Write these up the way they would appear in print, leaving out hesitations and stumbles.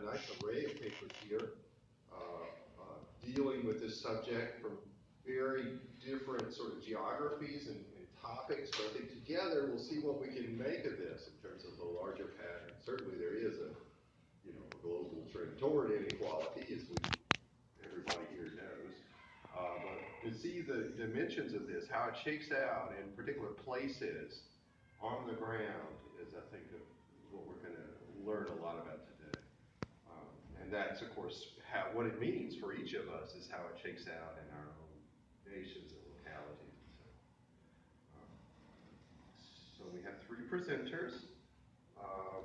a nice array of papers here dealing with this subject from very different sort of geographies and topics, but I think together we'll see what we can make of this in terms of the larger pattern. Certainly there is a global trend toward inequality, as everybody here knows. But to see the dimensions of this, how it shakes out in particular places on the ground, is I think what we're going to learn a lot about today. And that's, of course, what it means for each of us is how it shakes out in our own nations and localities. So we have three presenters.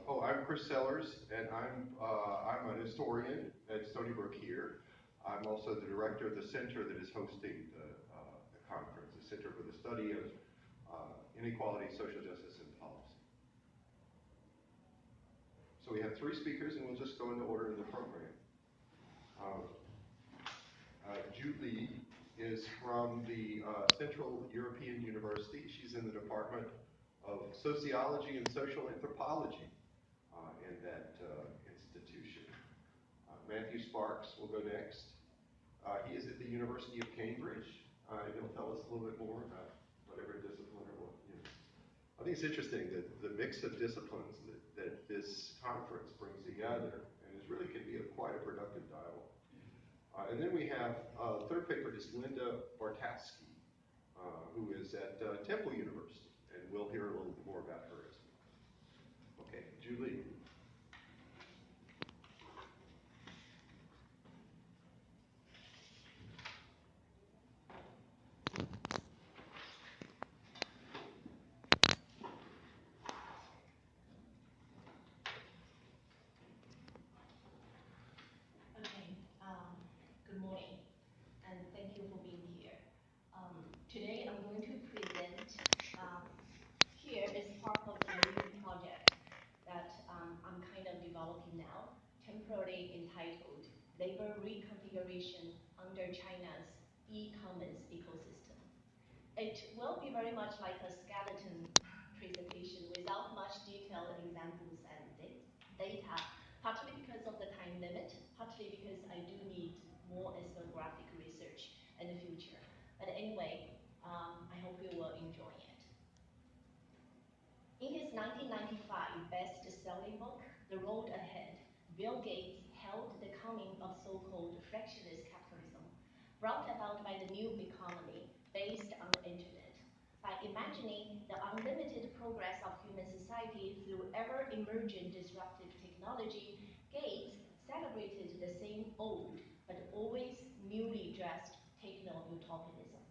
I'm Chris Sellers, and I'm an historian at Stony Brook here. I'm also the director of the center that is hosting the conference, the Center for the Study of Inequality, Social Justice, and Policy. So we have three speakers, and we'll just go in the order of the program. Julie is from the Central European University. She's in the Department of Sociology and Social Anthropology in that institution. Matthew Sparks will go next. He is at the University of Cambridge. He'll tell us a little bit more about whatever discipline or what. I think it's interesting that the mix of disciplines that this conference brings together, and it really can be quite a productive dialogue. And then we have third paperist Linda Bartkowski, who is at Temple University, and we'll hear a little bit more about her as well. Okay, Julie. Good morning, and thank you for being here. Today I'm going to present here as part of a new project that I'm kind of developing now, temporarily entitled Labor Reconfiguration under China's E-commerce ecosystem. It will be very much like a skeleton presentation without much detailed examples and data, partly because of the time limit, partly because I do need more ethnographic research in the future. But anyway, I hope you will enjoy it. In his 1995 best-selling book, The Road Ahead, Bill Gates hailed the coming of so-called fractionless capitalism, brought about by the new economy based on the internet. By imagining the unlimited progress of human society through ever-emergent disruptive technology, Gates celebrated the same old but always newly dressed techno-utopianism.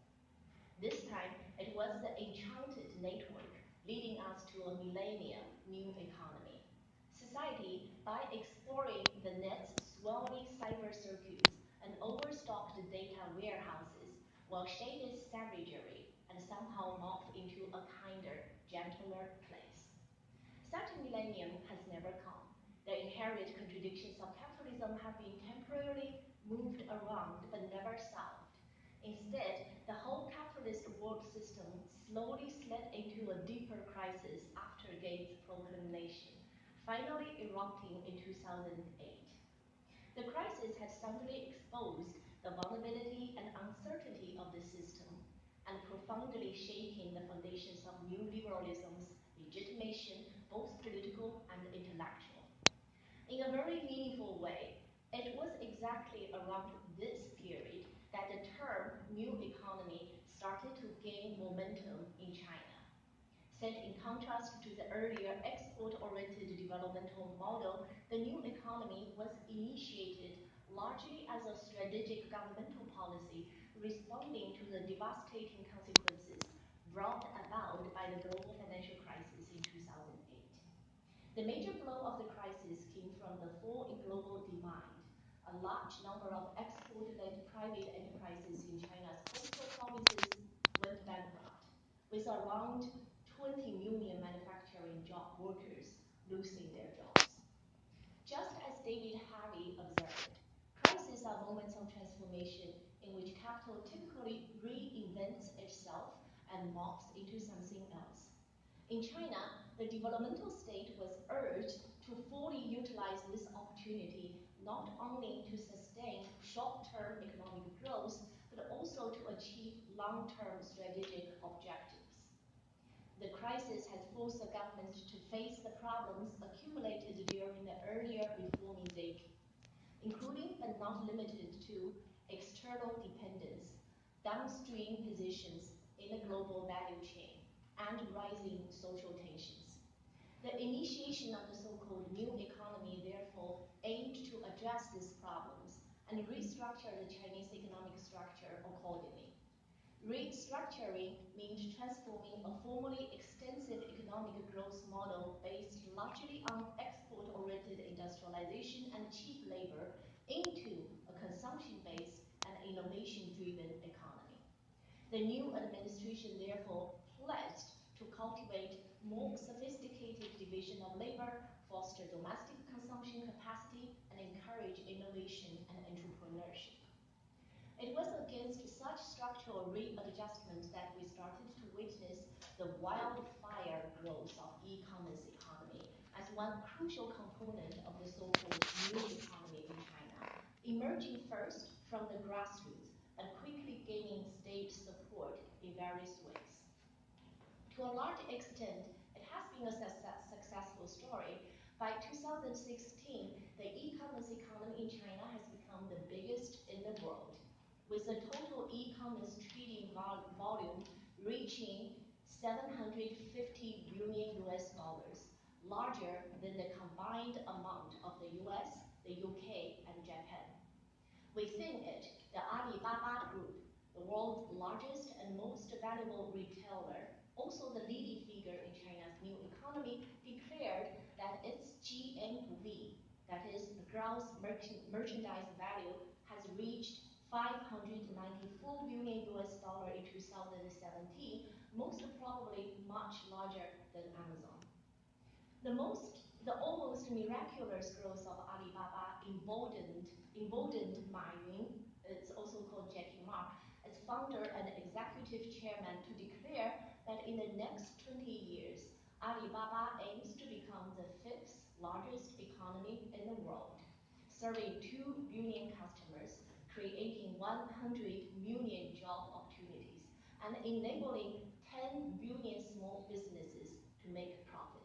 This time, it was the enchanted network leading us to a millennium new economy. Society, by exploring the net's swirling cyber circuits and overstocked data warehouses, will shed its savagery and somehow morph into a kinder, gentler place. Such a millennium has never come. The inherent contradictions of capitalism have been temporarily moved around but never solved. Instead, the whole capitalist world system slowly slid into a deeper crisis after Gates' proclamation, finally erupting in 2008. The crisis had suddenly exposed the vulnerability and uncertainty of the system and profoundly shaken the foundations of new liberalism's legitimation, both political and intellectual. In a very meaningful way, it was exactly around this period that the term new economy started to gain momentum in China. Set in contrast to the earlier export-oriented developmental model, the new economy was initiated largely as a strategic governmental policy responding to the devastating consequences brought about by the global financial crisis in 2008. The major blow of the crisis came from the fall in global demand. A large number of export-led private enterprises in China's coastal provinces went bankrupt, with around 20 million manufacturing job workers losing their jobs. Just as David Harvey observed, crises are moments of transformation in which capital typically reinvents itself and morphs into something else. In China, the developmental state was urged to fully utilize this opportunity not only to sustain short-term economic growth, but also to achieve long-term strategic objectives. The crisis has forced the government to face the problems accumulated during the earlier reformism, including but not limited to external dependence, downstream positions in the global value chain, and rising social tensions. The initiation of the so-called new economy therefore aimed to address these problems and restructure the Chinese economic structure accordingly. Restructuring means transforming a formerly extensive economic growth model based largely on export-oriented industrialization and cheap labor into a consumption-based and innovation-driven economy. The new administration therefore pledged to cultivate more sophisticated division of labor, foster domestic consumption capacity, and encourage innovation and entrepreneurship. It was against such structural readjustment that we started to witness the wildfire growth of e-commerce economy as one crucial component of the so-called new economy in China, emerging first from the grassroots and quickly gaining state support in various ways. To a large extent, it has been a successful story. By 2016, the e-commerce economy in China has become the biggest in the world, with the total e-commerce trading volume reaching $750 billion, larger than the combined amount of the US, the UK, and Japan. Within it, the Alibaba Group, the world's largest and most valuable retailer, also the leading figure in China's new economy, declared that its GMV, that is, the gross merchandise value, has reached $594 billion in 2017, most probably much larger than Amazon. The almost miraculous growth of Alibaba emboldened Ma Yun, it's also called Jackie Ma, as founder and executive chairman, to declare that in the next 20 years, Alibaba aims to become the 5th largest economy in the world, serving 2 billion customers, creating 100 million job opportunities, and enabling 10 billion small businesses to make profits.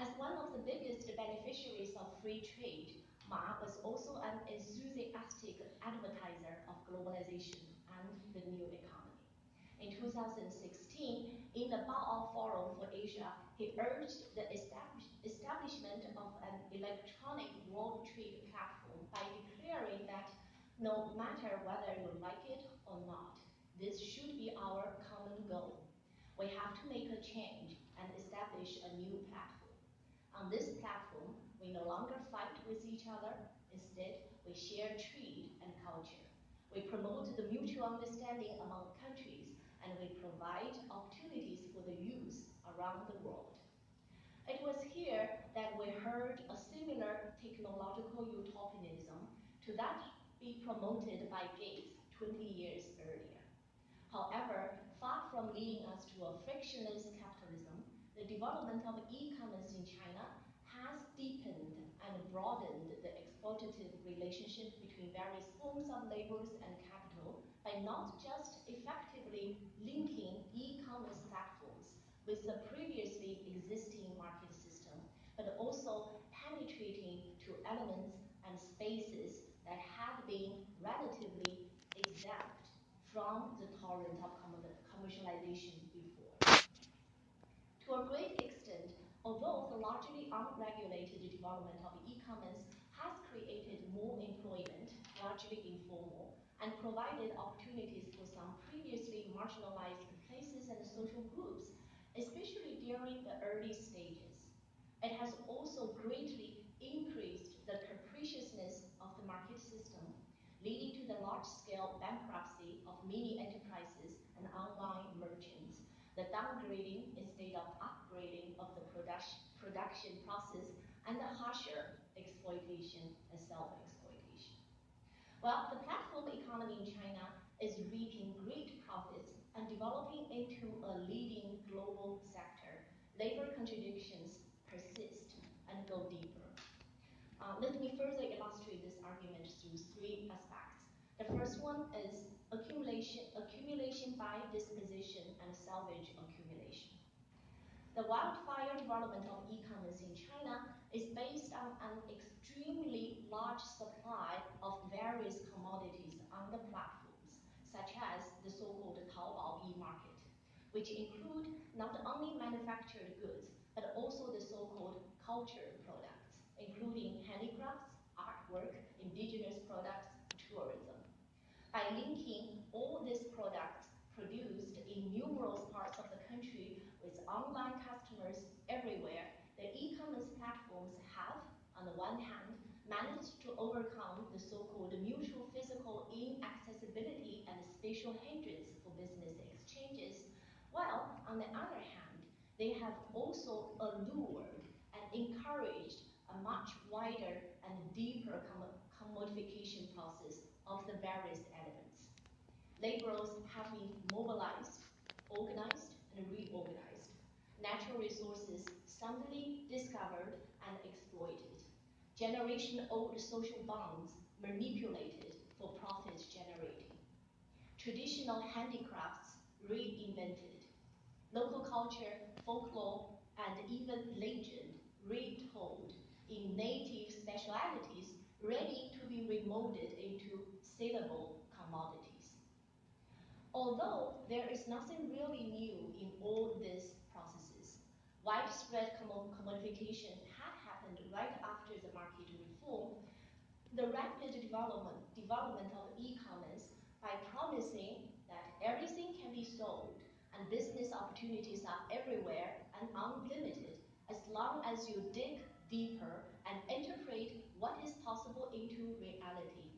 As one of the biggest beneficiaries of free trade, Ma was also an enthusiastic advertiser of globalization and the new economy. In 2016, in the Bao'ao Forum for Asia, he urged the establishment of an electronic world trade platform by declaring that no matter whether you like it or not, this should be our common goal. We have to make a change and establish a new platform. On this platform, we no longer fight with each other. Instead, we share trade and culture. We promote the mutual understanding among countries, and we provide opportunities for the youth around the world. It was here that we heard a similar technological utopianism to that be promoted by Gates 20 years earlier. However, far from leading us to a frictionless capitalism, the development of e-commerce in China has deepened and broadened the exploitative relationship between various forms of labor and capital by not just effectively linking e-commerce platforms with the previously existing market system, but also penetrating to elements and spaces that had been relatively exempt from the torrent of commercialization before. To a great extent, although the largely unregulated development of e-commerce has created more employment, largely informal, and provided opportunities for some previously marginalized places and social groups, especially during the early stages, it has also greatly increased the capriciousness of the market system, leading to the large-scale bankruptcy of mini enterprises and online merchants, the downgrading instead of upgrading of the production process, and the harsher exploitation and self-exploitation. Well, the platform economy in China is reaping great profits and developing into a leading global sector. Labor contradictions persist and go deeper. Let me further illustrate this argument through three aspects. The first one is accumulation by disposition and salvage accumulation. The wildfire development of e-commerce in China is based on an extremely large supply of various commodities on the platforms, such as the so-called Taobao e-market, which include not only manufactured goods, but also the so-called culture products, including handicrafts, artwork, indigenous products, tourism. By linking all these products produced in numerous parts of the country with online customers everywhere, the e-commerce platforms have, on the one hand, managed to overcome the so-called mutual physical inaccessibility and spatial hindrance for business exchanges, while, on the other hand, they have also allured and encouraged a much wider and deeper commodification process of the various elements. Laborers have been mobilized, organized, and reorganized. Natural resources suddenly discovered and exploited. Generation-old social bonds manipulated for profit generating. Traditional handicrafts reinvented. Local culture, folklore, and even legend retold in native specialities ready to be remolded into saleable commodities. Although there is nothing really new in all these processes, widespread commodification had happened right after the market reform. The rapid development of e-commerce by promising that everything can be sold and business opportunities are everywhere and unlimited as long as you dig deeper and interpret what is possible into reality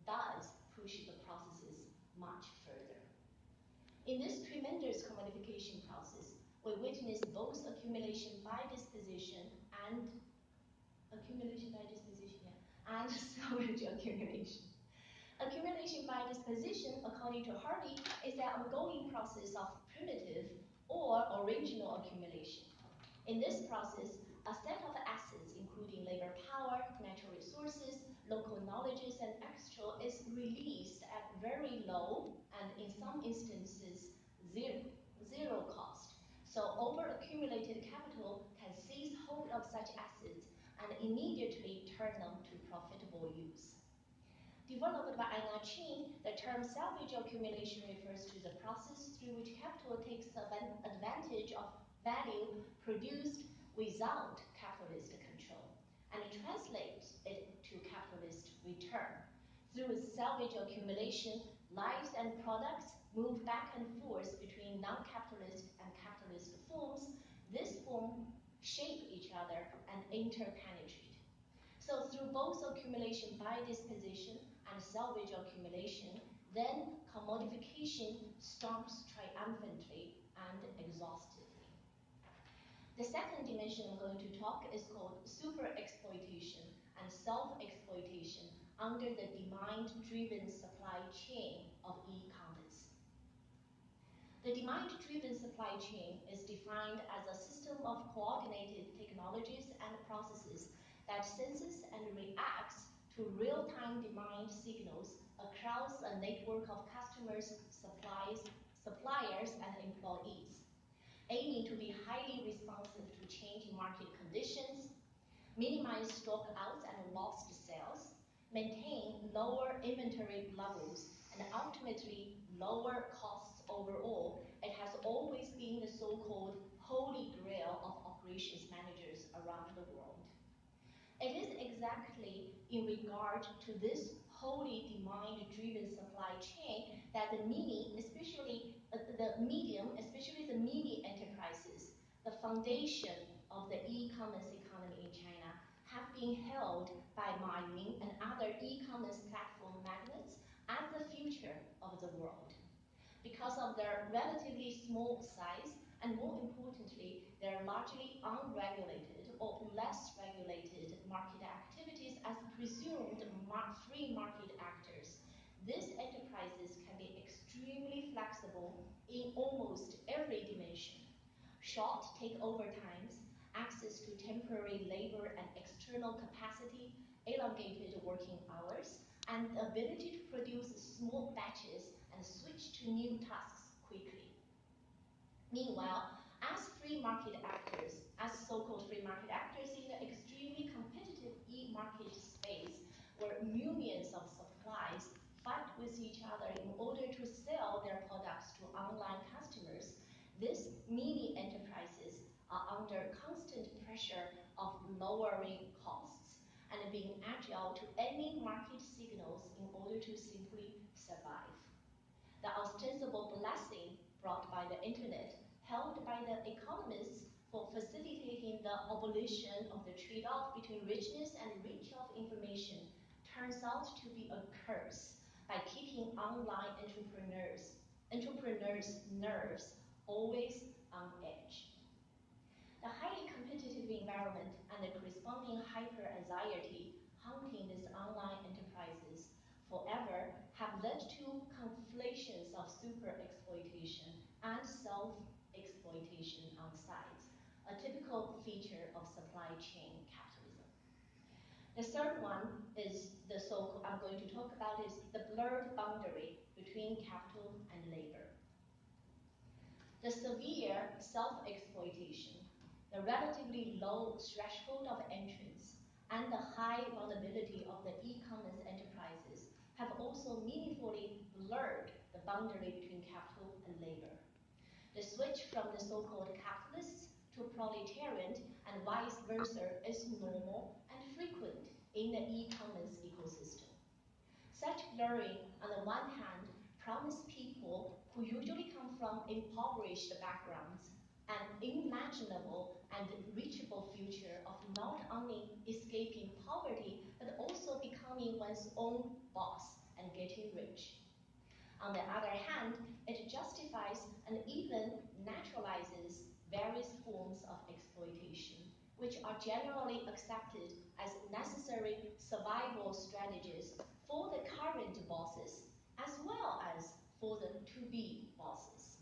does push the processes much further. In this tremendous commodification process, we witness both accumulation by disposition and salvage accumulation. Accumulation by disposition, according to Harvey, is the ongoing process of primitive or original accumulation. In this process, a set of assets, including labor power, natural resources, local knowledges, and extra, is released at very low and, in some instances, zero cost. So over-accumulated capital can seize hold of such assets and immediately turn them to profitable use. Developed by Anna Chin, the term salvage accumulation refers to the process through which capital takes advantage of value produced without capitalist control and translates it to capitalist return. Through salvage accumulation, lives and products move back and forth between non-capitalist and capitalist forms. This form shape each other and interpenetrate. So through both accumulation by disposition and salvage accumulation, then commodification stomps triumphantly and exhaustively. The second dimension I'm going to talk is called super-exploitation and self-exploitation under the demand-driven supply chain of e-commerce. The demand-driven supply chain is defined as a system of coordinated technologies and processes that senses and reacts to real-time demand signals across a network of customers, suppliers, and employees, aiming to be highly responsive to changing market conditions, minimize stockouts and lost sales, maintain lower inventory levels, and ultimately lower costs overall. It has always been the so-called holy grail of operations managers around the world. It is exactly in regard to this wholly demand-driven supply chain that the medium, especially the mini enterprises, the foundation of the e-commerce economy in China, have been held by mining and other e-commerce platform magnates as the future of the world. Because of their relatively small size, and more importantly, their largely unregulated or less regulated market activities as presumed free market actors, these enterprises can be extremely flexible in almost every dimension. Short takeover times, access to temporary labor and external capacity, elongated working hours, and the ability to produce small batches and switch to new tasks quickly. Meanwhile, as so-called free market actors in the extremely competitive e-market space, where millions of suppliers fight with each other in order to sell their products to online customers, these mini enterprises are under constant pressure of lowering costs and being agile to any market signals in order to simply survive. The ostensible blessing brought by the internet, held by the economists for facilitating the abolition of the trade-off between richness and reach of information, turns out to be a curse by keeping online entrepreneurs' nerves always on edge. The highly competitive environment and the corresponding hyper-anxiety haunting these online enterprises forever have led to conflations of super-exploitation and self-exploitation on sites, a typical feature of supply chain capitalism. The third one is the so-called, I'm going to talk about is the blurred boundary between capital and labor. The severe self-exploitation, the relatively low threshold of entrance, and the high vulnerability of the e-commerce enterprises have also meaningfully blurred the boundary between capital and labor. The switch from the so-called capitalists to proletarian and vice versa is normal and frequent in the e-commerce ecosystem. Such blurring, on the one hand, promise people who usually come from impoverished backgrounds an unimaginable and reachable future of not only escaping poverty, but also becoming one's own boss and getting rich. On the other hand, it justifies and even naturalizes various forms of exploitation, which are generally accepted as necessary survival strategies for the current bosses, as well as for the to-be bosses.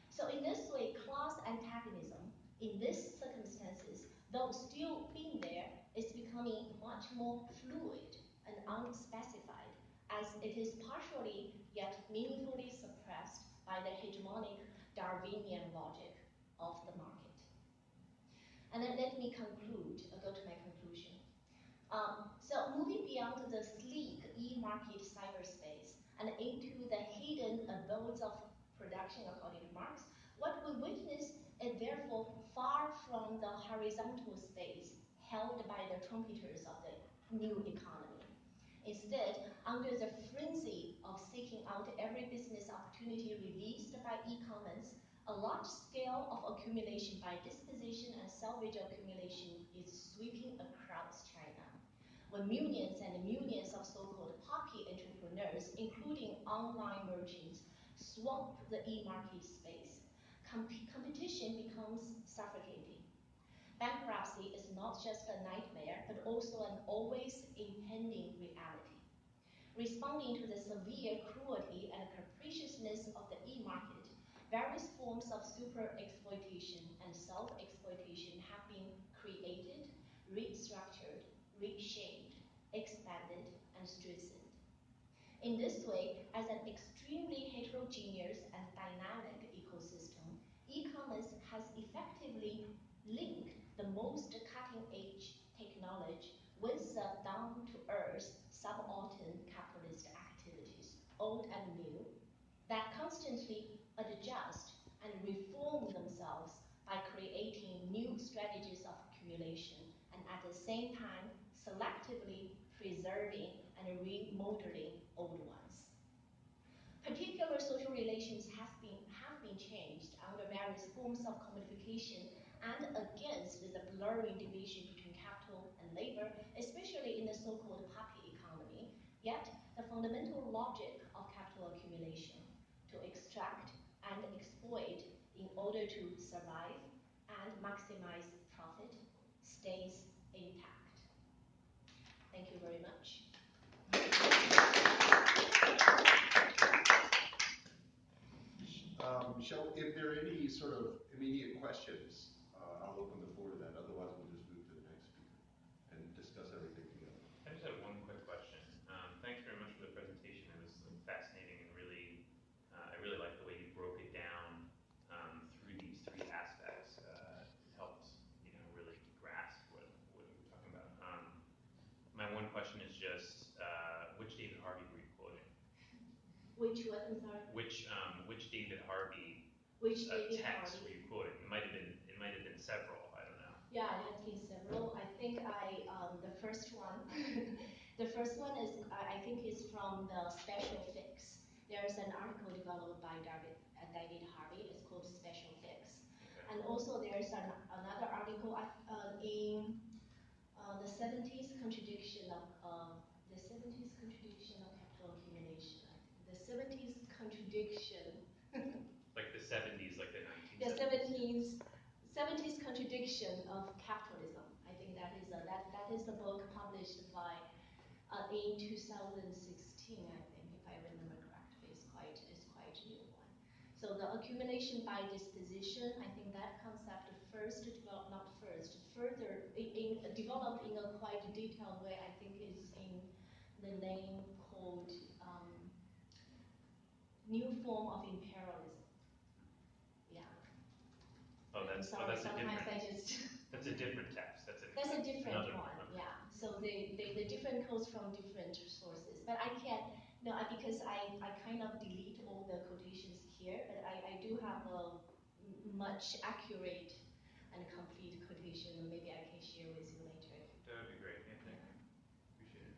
So in this way, class antagonism, in these circumstances, though still being there, is becoming much more fluid and unspecified, as it is partially yet meaningfully suppressed by the hegemonic Darwinian logic of the market. And then let me conclude, go to my conclusion. So moving beyond the sleek e-market cyberspace and into the hidden abodes of production, according to Marx, what we witness is therefore far from the horizontal space held by the trumpeters of the new economy. Instead, under the frenzy of seeking out every business opportunity released by e-commerce, a large scale of accumulation by disposition and salvage accumulation is sweeping across China, when millions and millions of so-called poppy entrepreneurs, including online merchants, swamp the e-market space. Competition becomes suffocating. Bankruptcy is not just a nightmare, but also an always impending reality. Responding to the severe cruelty and capriciousness of the e-market, various forms of super-exploitation and self-exploitation have been created, restructured, reshaped, expanded, and strengthened. In this way, as an extremely heterogeneous and dynamic ecosystem, e-commerce has effectively linked the most cutting-edge technology with the down-to-earth, subaltern capitalist activities, old and new, that constantly adjust and reform themselves by creating new strategies of accumulation and at the same time selectively preserving and remodeling old ones. Particular social relations have been changed under various forms of commodification and against the blurring division between capital and labor, especially in the so-called puppy economy. Yet, the fundamental logic of capital accumulation, to extract and exploit in order to survive and maximize profit, stays intact. Thank you very much. If there are any sort of immediate questions, I'll open the floor to that. Otherwise, we'll just move to the next speaker and discuss everything together. one question is just which David Harvey were you quoting? Which what? I'm sorry. Which David Harvey Harvey? text were you quoting? It might have been several. I don't know. Yeah, it has been several. I think the first one, the first one is I think is from the Special Fix. There's an article developed by David Harvey. It's called Special Fix. Okay. And also there's another article in the 70s contradiction of capital accumulation. The 70s contradiction. Like the 70s, like the 1970s. The 70s contradiction of capitalism. I think that is the book published by in 2016. I think, if I remember correctly, it's quite a new one. So the accumulation by disposition, I think that concept developed in a quite detailed way. I think is in the name called New Form of Imperialism. Yeah. Oh, that's sorry, that's a sometimes different. That's a different text. That's a different one. Okay. Yeah. So the different codes from different sources, but I can't. No, because I kind of delete all the quotations here, but I do have a much accurate and complete quotation, and maybe I can share with you later. That would be great. Yeah, thank you. Appreciate it.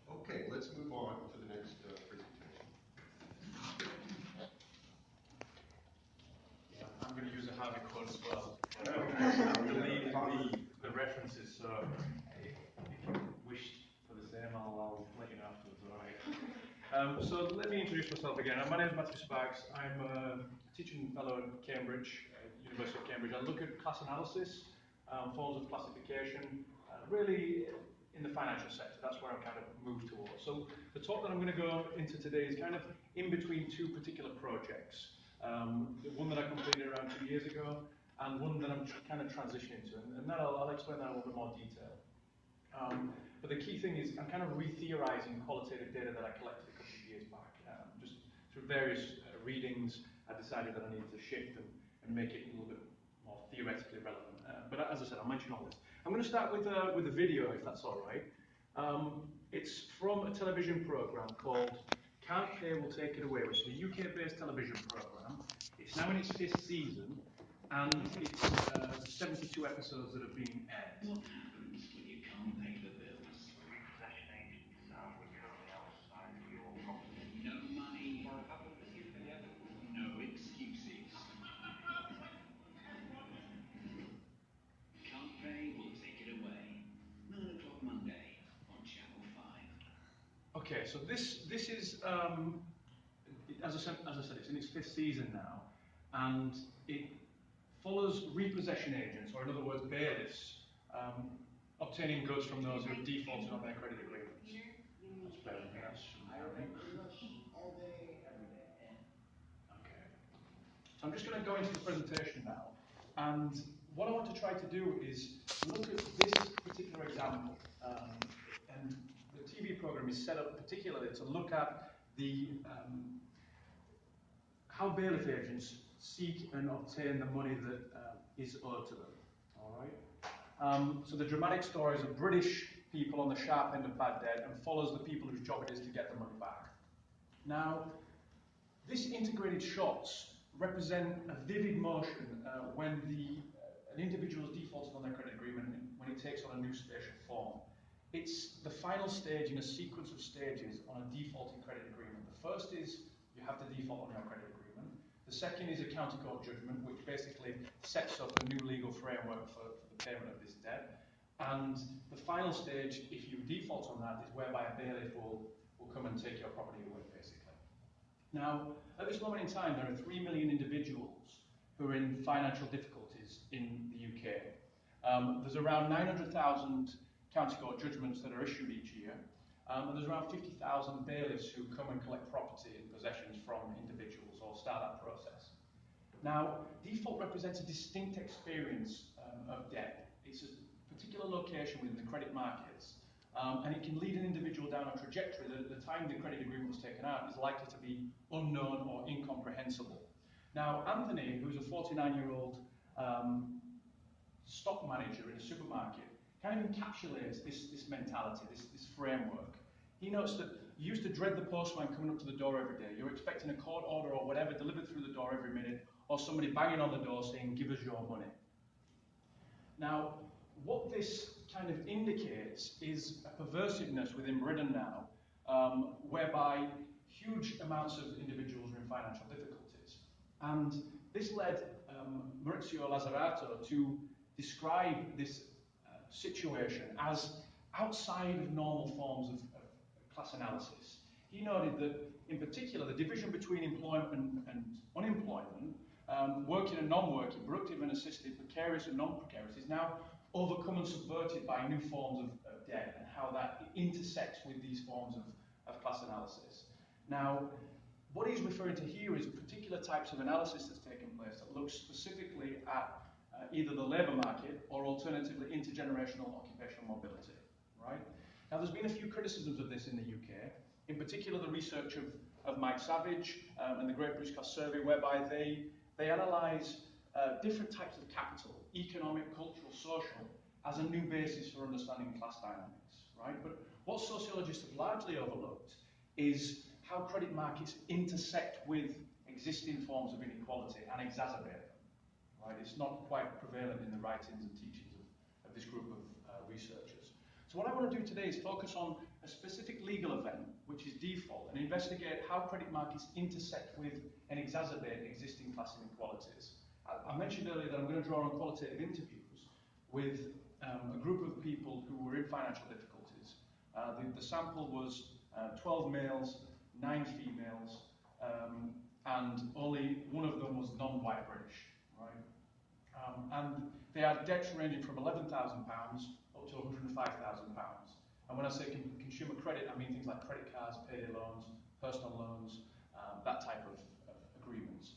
Okay, let's move on to the next presentation. Yeah, I'm going to use a Harvey quote as well. I believe the references, so if you wished for the same, I'll let you know afterwards, all right? So let me introduce myself again. My name is Matthew Sparks. I'm a teaching fellow at Cambridge, University of Cambridge. I look at class analysis, forms of classification, really in the financial sector. That's where I'm kind of moved towards. So the talk that I'm going to go into today is kind of in between two particular projects. The one that I completed around 2 years ago, and one that I'm kind of transitioning to, and that I'll explain that in a little bit more detail. But the key thing is I'm kind of re-theorizing qualitative data that I collected a couple of years back. Just through various readings, I decided that I needed to shift and make it a little bit more theoretically relevant. But as I said, I'll mention all this. I'm going to start with a video, if that's all right. It's from a television program called Can't Pay Will Take It Away, which is a UK-based television program. It's now in its 5th season, and it's 72 episodes that have been aired. What happens when you can't pay the bills? Repossession agents are currently outside of your property. No money. No excuses. Can't Pay Will Take It Away. 9 o'clock Monday on Channel 5. Okay, so this is, as I said, it's in its 5th season now, and it follows repossession agents, or in other words, bailiffs, obtaining goods from those who have defaulted on their credit agreements. That's better than that. All day, every day. Okay. So I'm just going to go into the presentation now, and what I want to try to do is look at this particular example, and the TV program is set up particularly to look at the how bailiff agents seek and obtain the money that is owed to them. All right. So the dramatic story is of British people on the sharp end of bad debt and follows the people whose job it is to get the money back. Now, these integrated shots represent a vivid motion when an individual is defaulted on their credit agreement when it takes on a new spatial form. It's the final stage in a sequence of stages on a defaulting credit agreement. The first is you have to default on your credit agreement. The second is a county court judgment, which basically sets up a new legal framework for the payment of this debt. And the final stage, if you default on that, is whereby a bailiff will come and take your property away, basically. Now, at this moment in time, there are 3 million individuals who are in financial difficulties in the UK. There's around 900,000 county court judgments that are issued each year. And there's around 50,000 bailiffs who come and collect property and possessions from individuals or start that process. Now, default represents a distinct experience of debt. It's a particular location within the credit markets, and it can lead an individual down a trajectory that at the time the credit agreement was taken out is likely to be unknown or incomprehensible. Now, Anthony, who's a 49-year-old stock manager in a supermarket, kind of encapsulates this mentality, this framework. He notes that you used to dread the postman coming up to the door every day. You're expecting a court order or whatever delivered through the door every minute, or somebody banging on the door saying, give us your money. Now, what this kind of indicates is a perversiveness within Britain now, whereby huge amounts of individuals are in financial difficulties. And this led Maurizio Lazzarato to describe this situation as outside of normal forms of class analysis. He noted that, in particular, the division between employment and unemployment, working and non-working, productive and assisted, precarious and non-precarious, is now overcome and subverted by new forms of debt and how that intersects with these forms of class analysis. Now, what he's referring to here is particular types of analysis that's taken place that looks specifically at either the labour market or alternatively intergenerational occupational mobility, right? Now, there's been a few criticisms of this in the UK, in particular the research of Mike Savage and the Great British Class Survey, whereby they analyse different types of capital, economic, cultural, social, as a new basis for understanding class dynamics, right? But what sociologists have largely overlooked is how credit markets intersect with existing forms of inequality and exacerbate them, right? It's not quite prevalent in the writings and teachings of this group of researchers. So what I want to do today is focus on a specific legal event, which is default, and investigate how credit markets intersect with and exacerbate existing class inequalities. I mentioned earlier that I'm going to draw on qualitative interviews with a group of people who were in financial difficulties. The sample was 12 males, 9 females, and only one of them was non-white British, right? And they had debts ranging from £11,000 up to £105,000. And when I say consumer credit, I mean things like credit cards, payday loans, personal loans, that type of agreements.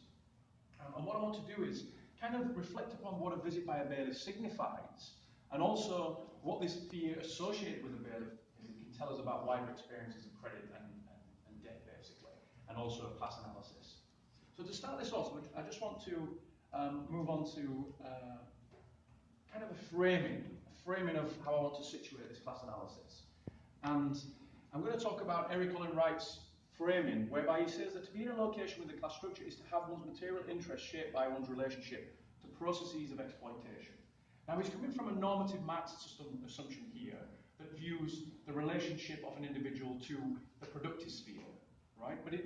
And what I want to do is kind of reflect upon what a visit by a bailiff signifies, and also what this fear associated with a bailiff is. It can tell us about wider experiences of credit and debt, basically, and also class analysis. So to start this off, I just want to move on to kind of a framing of how I want to situate this class analysis. And I'm going to talk about Eric Olin Wright's framing, whereby he says that to be in a location with a class structure is to have one's material interest shaped by one's relationship to processes of exploitation. Now, he's coming from a normative Marxist assumption here that views the relationship of an individual to the productive sphere, right? But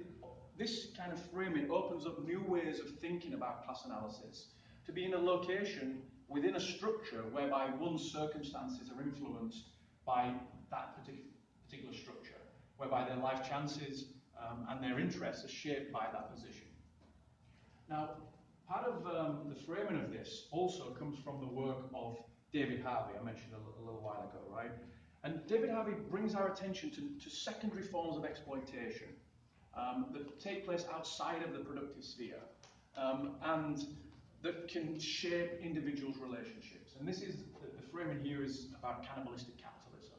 this kind of framing opens up new ways of thinking about class analysis, to be in a location within a structure whereby one's circumstances are influenced by that particular structure, whereby their life chances and their interests are shaped by that position. Now, part of the framing of this also comes from the work of David Harvey, I mentioned a little while ago, right? And David Harvey brings our attention to secondary forms of exploitation that take place outside of the productive sphere and that can shape individuals' relationships. And this is, the framing here is about cannibalistic capitalism,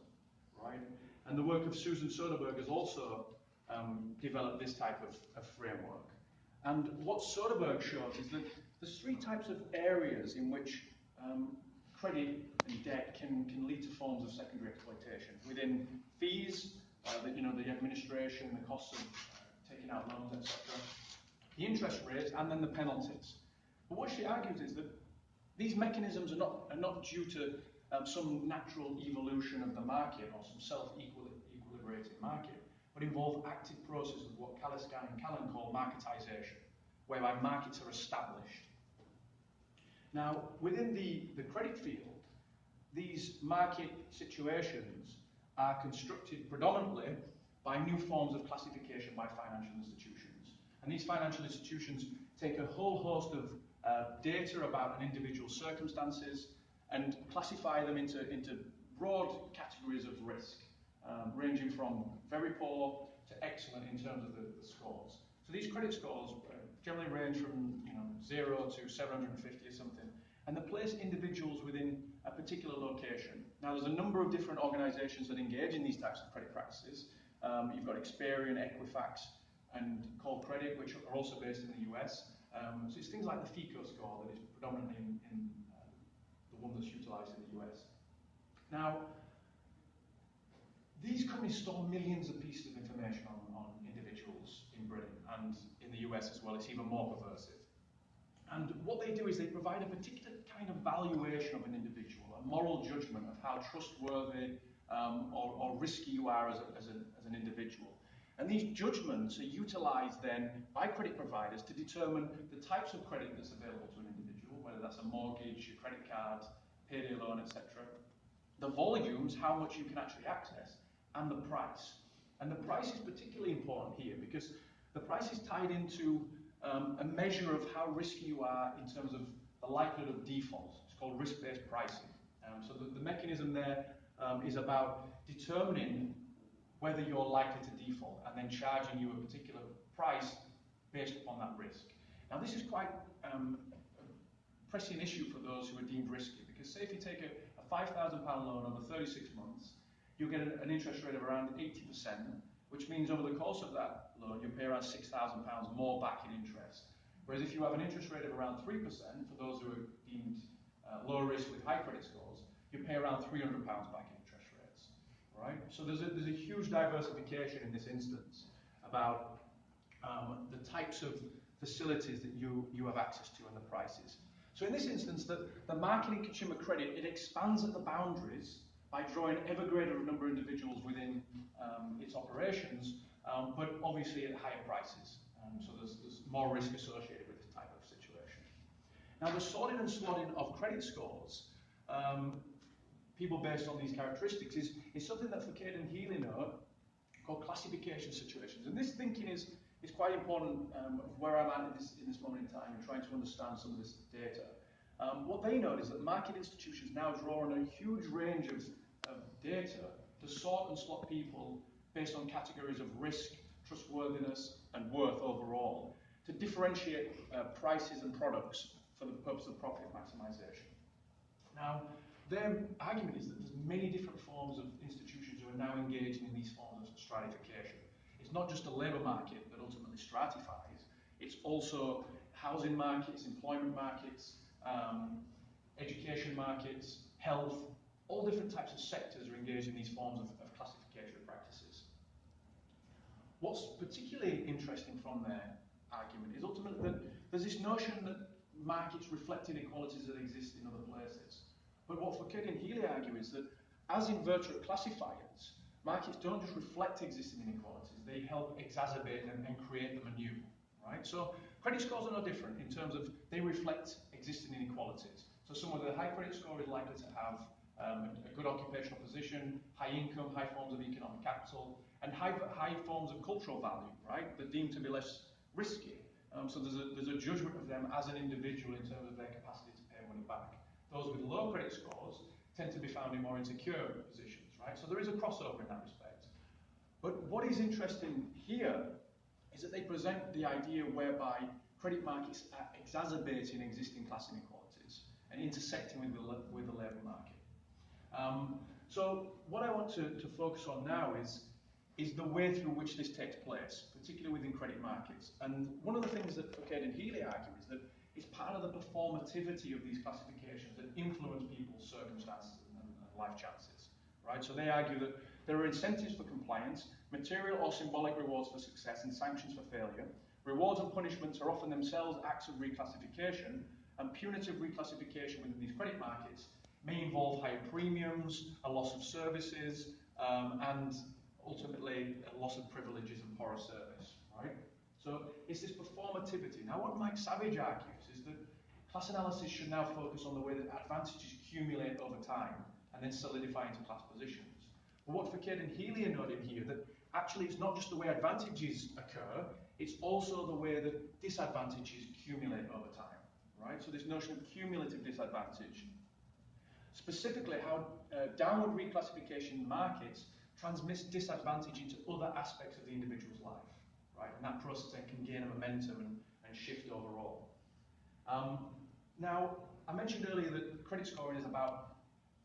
right? And the work of Susan Soderbergh has also developed this type of framework. And what Soderbergh shows is that there's 3 types of areas in which credit and debt can lead to forms of secondary exploitation. Within fees, the administration, the costs of taking out loans, etc., the interest rates, and then the penalties. But what she argues is that these mechanisms are not due to some natural evolution of the market or some self-equilibrating market, but involve active processes of what Caliscan and Callan call marketization, whereby markets are established. Now, within the credit field, these market situations are constructed predominantly by new forms of classification by financial institutions. And these financial institutions take a whole host of data about an individual's circumstances and classify them into broad categories of risk, ranging from very poor to excellent in terms of the scores. So these credit scores generally range from 0 to 750 or something, and they place individuals within a particular location. Now, there's a number of different organisations that engage in these types of credit practices. You've got Experian, Equifax, and Call Credit, which are also based in the US. So it's things like the FICO score that is predominantly in the one that's utilised in the US. Now, these companies store millions of pieces of information on individuals in Britain and in the US as well. It's even more pervasive. And what they do is they provide a particular kind of valuation of an individual, a moral judgment of how trustworthy or risky you are as an individual. And these judgments are utilized then by credit providers to determine the types of credit that's available to an individual, whether that's a mortgage, a credit card, payday loan, etc. The volumes, how much you can actually access, and the price. And the price is particularly important here because the price is tied into a measure of how risky you are in terms of the likelihood of default. It's called risk-based pricing. So the mechanism there is about determining whether you're likely to default and then charging you a particular price based upon that risk. Now this is quite a pressing issue for those who are deemed risky, because say if you take a £5,000 loan over 36 months, you'll get an interest rate of around 80%, which means over the course of that loan you'll pay around £6,000 more back in interest. Whereas if you have an interest rate of around 3%, for those who are deemed low risk with high credit scores, you pay around £300 back in interest rates. Right? So there's a huge diversification in this instance about the types of facilities that you have access to and the prices. So in this instance, the market in consumer credit, it expands at the boundaries by drawing ever greater number of individuals within its operations, but obviously at higher prices. So there's more risk associated with this type of situation. Now the sorting and slotting of credit scores, people based on these characteristics, is something that Foucault and Healy note called classification situations. And this thinking is quite important of where I'm at in this moment in time and trying to understand some of this data. What they note is that market institutions now draw on a huge range of data to sort and slot people based on categories of risk, trustworthiness, and worth overall, to differentiate prices and products for the purpose of profit maximization. Now, their argument is that there's many different forms of institutions who are now engaging in these forms of stratification. It's not just a labour market that ultimately stratifies, it's also housing markets, employment markets, education markets, health, all different types of sectors are engaged in these forms of classification practices. What's particularly interesting from their argument is ultimately that there's this notion that markets reflect inequalities that exist in other places. But what Foucault and Healy argue is that, as invertebrate classifiers, markets don't just reflect existing inequalities, they help exacerbate them and create them anew. Right? So credit scores are no different in terms of they reflect existing inequalities. So someone with a high credit score is likely to have a good occupational position, high income, high forms of economic capital, and high forms of cultural value, right? They're deemed to be less risky. So there's a judgment of them as an individual in terms of their capacity to pay money back. Those with low credit scores tend to be found in more insecure positions, right? So there is a crossover in that respect. But what is interesting here is that they present the idea whereby credit markets are exacerbating existing class inequalities and intersecting with the labour market. So what I want to focus on now is the way through which this takes place, particularly within credit markets. And one of the things that Foucault and Healy argue is that it's part of the performativity of these classifications that influence people's circumstances and life chances. Right? So they argue that there are incentives for compliance, material or symbolic rewards for success, and sanctions for failure. Rewards and punishments are often themselves acts of reclassification, and punitive reclassification within these credit markets may involve higher premiums, a loss of services, and ultimately a loss of privileges and poorer service. Right? So it's this performativity. Now what Mike Savage argues is that class analysis should now focus on the way that advantages accumulate over time and then solidify into class positions. But what Foucault and Healy are noting here, that actually it's not just the way advantages occur, it's also the way that disadvantages accumulate over time. Right? So this notion of cumulative disadvantage. Specifically, how downward reclassification markets transmits disadvantage into other aspects of the individual's life. Right? And that process then can gain a momentum and shift overall. Now, I mentioned earlier that credit scoring is about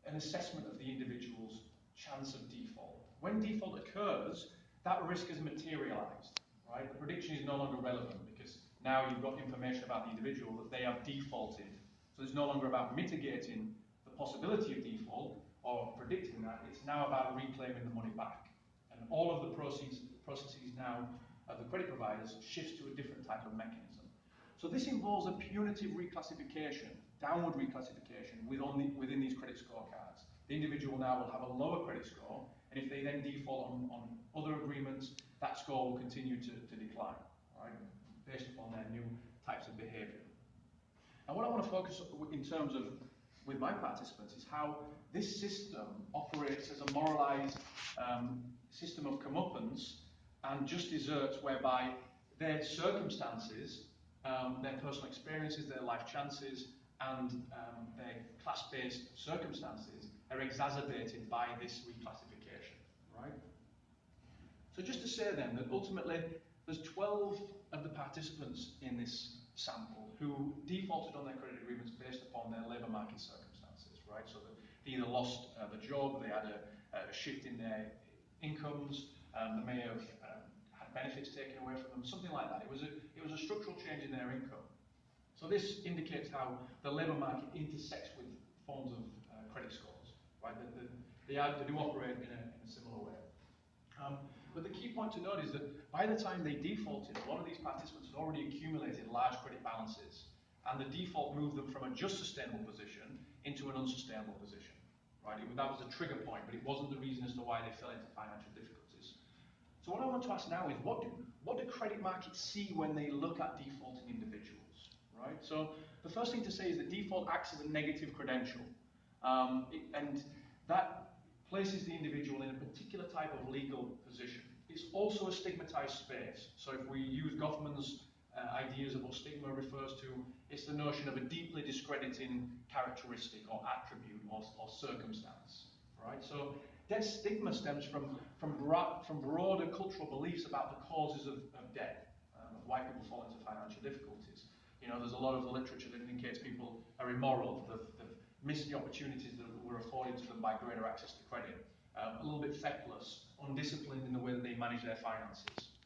an assessment of the individual's chance of default. When default occurs, that risk is materialized. Right? The prediction is no longer relevant because now you've got information about the individual that they have defaulted. So it's no longer about mitigating the possibility of default, or predicting that, it's now about reclaiming the money back. And all of the processes now of the credit providers shifts to a different type of mechanism. So this involves a punitive reclassification, downward reclassification within these credit scorecards. The individual now will have a lower credit score, and if they then default on other agreements, that score will continue to decline, right, based upon their new types of behaviour. And what I want to focus in terms of with my participants is how this system operates as a moralised system of comeuppance and just desserts whereby their circumstances, their personal experiences, their life chances, and their class-based circumstances are exacerbated by this reclassification, right? So just to say then that ultimately there's 12 of the participants in this sample who defaulted on their credit agreements based upon their labour market circumstances, right? So they either lost the job, they had a shift in their incomes, they may have had benefits taken away from them, something like that. It was a structural change in their income. So this indicates how the labour market intersects with forms of credit scores, right? They do operate in a similar way. But the key point to note is that by the time they defaulted, a lot of these participants had already accumulated large credit balances, and the default moved them from a just sustainable position into an unsustainable position, right? That was a trigger point, but it wasn't the reason as to why they fell into financial difficulties. So what I want to ask now is, what do credit markets see when they look at defaulting individuals, right? So the first thing to say is that default acts as a negative credential, and that places the individual in a particular type of legal position. It's also a stigmatized space. So if we use Goffman's ideas of what stigma refers to, it's the notion of a deeply discrediting characteristic or attribute or circumstance, right? So that stigma stems from broader cultural beliefs about the causes of debt, of why people fall into financial difficulties. You know, there's a lot of the literature that indicates people are immoral, they've missed the opportunities that were afforded to them by greater access to credit, a little bit feckless, undisciplined in the way that they manage their finances,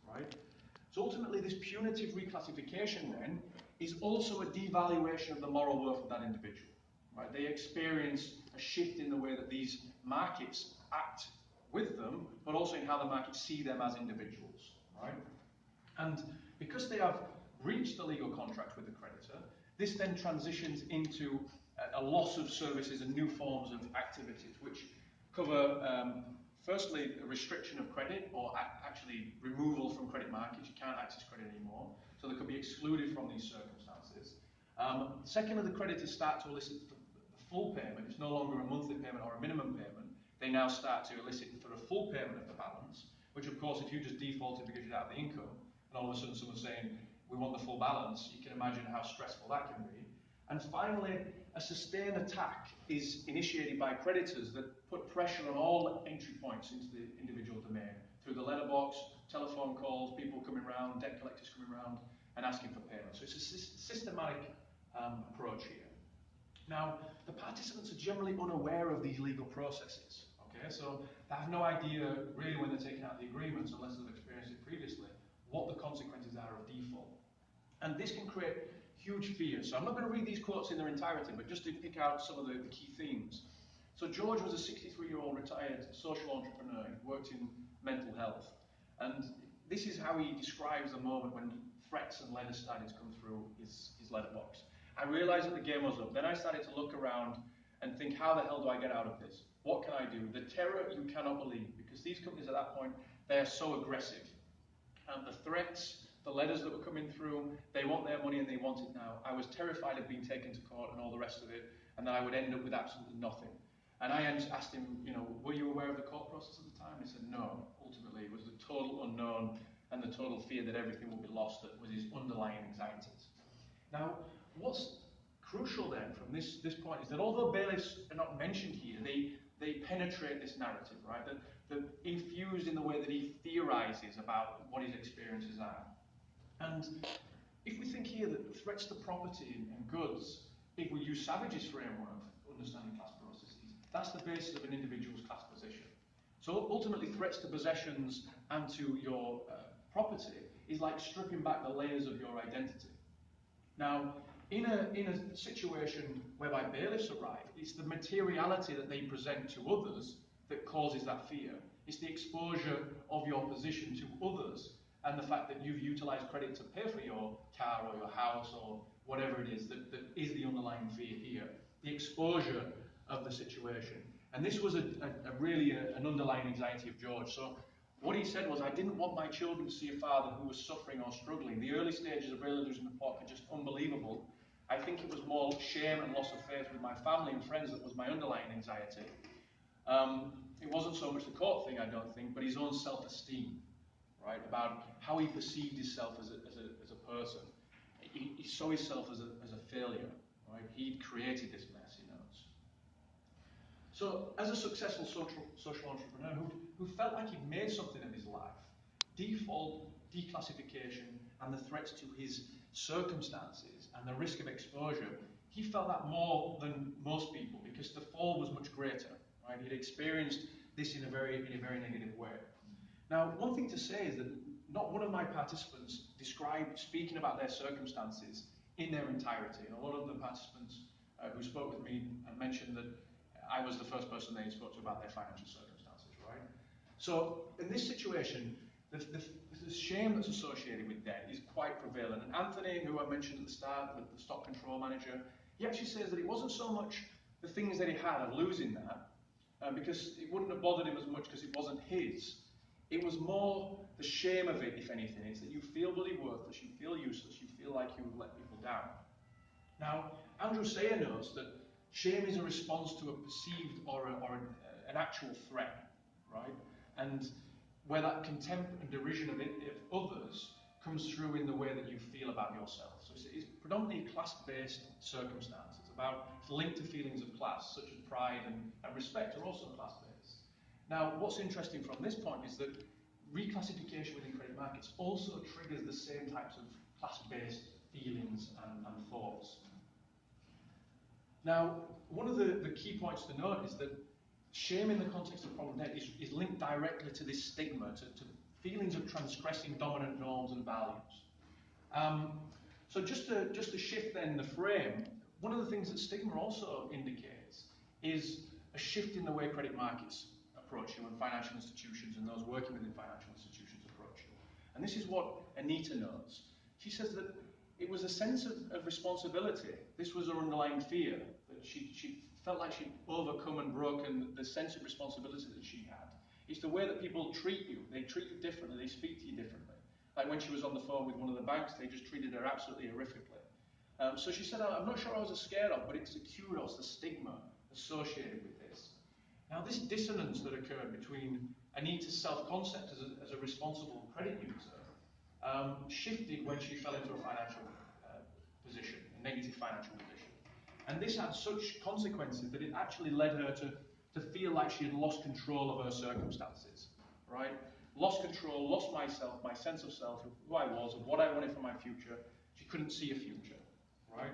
right? So ultimately this punitive reclassification then is also a devaluation of the moral worth of that individual, right? They experience a shift in the way that these markets act with them, but also in how the markets see them as individuals, right? And because they have breached the legal contract with the creditor, this then transitions into a loss of services and new forms of activities, which cover, firstly, a restriction of credit, or actually removal from credit markets. You can't access credit anymore, so they could be excluded from these circumstances. Secondly, the creditors start to elicit the full payment. It's no longer a monthly payment or a minimum payment. They now start to elicit for a full payment of the balance, which of course, if you just defaulted because you don't have the income, and all of a sudden someone's saying, we want the full balance, you can imagine how stressful that can be. And finally, a sustained attack is initiated by creditors that put pressure on all entry points into the individual domain, through the letterbox, telephone calls, people coming around, debt collectors coming around and asking for payment. So it's a systematic approach here. Now, the participants are generally unaware of these legal processes, okay? So they have no idea really when they're taking out the agreements, unless they've experienced it previously, what the consequences are of default. And this can create huge fear. So I'm not going to read these quotes in their entirety, but just to pick out some of the key themes. So George was a 63-year-old retired social entrepreneur. He worked in mental health. And this is how he describes the moment when threats and letters started to come through his letterbox. I realized that the game was up. Then I started to look around and think, how the hell do I get out of this? What can I do? The terror you cannot believe, because these companies at that point, they are so aggressive. And the threats, the letters that were coming through, they want their money and they want it now. I was terrified of being taken to court and all the rest of it, and then I would end up with absolutely nothing. And I asked him, you know, were you aware of the court process at the time? He said, no. Ultimately, it was the total unknown and the total fear that everything would be lost that was his underlying anxieties. Now, what's crucial then from this point is that although bailiffs are not mentioned here, they penetrate this narrative, right? They're infused in the way that he theorizes about what his experiences are. And if we think here that threats to property and goods, if we use Savage's framework of understanding class processes, that's the basis of an individual's class position. So ultimately, threats to possessions and to your property is like stripping back the layers of your identity. Now, in a situation whereby bailiffs arrive, it's the materiality that they present to others that causes that fear. It's the exposure of your position to others and the fact that you've utilized credit to pay for your car or your house or whatever it is that is the underlying fear here. The exposure of the situation. And this was really an underlying anxiety of George. So what he said was, I didn't want my children to see a father who was suffering or struggling. The early stages of really losing the plot were just unbelievable. I think it was more shame and loss of faith with my family and friends that was my underlying anxiety. It wasn't so much the court thing, I don't think, but his own self-esteem, right? About how he perceived himself as a person. He saw himself as a failure, right? He created this mess, he knows. So, as a successful social entrepreneur who felt like he'd made something of his life, default, declassification, and the threats to his circumstances and the risk of exposure, he felt that more than most people because the fall was much greater. Right? He'd experienced this in a very negative way. Now, one thing to say is that not one of my participants described speaking about their circumstances in their entirety. And a lot of the participants who spoke with me mentioned that I was the first person they spoke to about their financial circumstances. Right? So, in this situation, the shame that's associated with debt is quite prevalent. And Anthony, who I mentioned at the start, the stock control manager, he actually says that it wasn't so much the things that he had of losing that, because it wouldn't have bothered him as much because it wasn't his. It was more the shame of it, if anything. It's that you feel bloody worthless, you feel useless, you feel like you would let people down. Now, Andrew Sayer knows that shame is a response to a perceived or an actual threat, right? And where that contempt and derision of others comes through in the way that you feel about yourself. So it's predominantly a class-based circumstance. It's linked to feelings of class, such as pride and respect, are also class-based. Now, what's interesting from this point is that reclassification within credit markets also triggers the same types of class-based feelings and thoughts. Now, one of the key points to note is that shame in the context of problem debt is linked directly to this stigma, to feelings of transgressing dominant norms and values. So just to shift then the frame, one of the things that stigma also indicates is a shift in the way credit markets approach you and financial institutions and those working within financial institutions approach you. And this is what Anita knows. She says that it was a sense of responsibility. This was her underlying fear, that she felt like she'd overcome and broken the sense of responsibility that she had. It's the way that people treat you. They treat you differently. They speak to you differently. Like when she was on the phone with one of the banks, they just treated her absolutely horrifically. So she said, I'm not sure I was scared of, but it's the kudos, the stigma associated with this. Now, this dissonance that occurred between Anita's self-concept as a responsible credit user shifted when she fell into a financial position, a negative financial position. And this had such consequences that it actually led her to feel like she had lost control of her circumstances, right? Lost control, lost myself, my sense of self, of who I was, of what I wanted for my future. She couldn't see a future, right?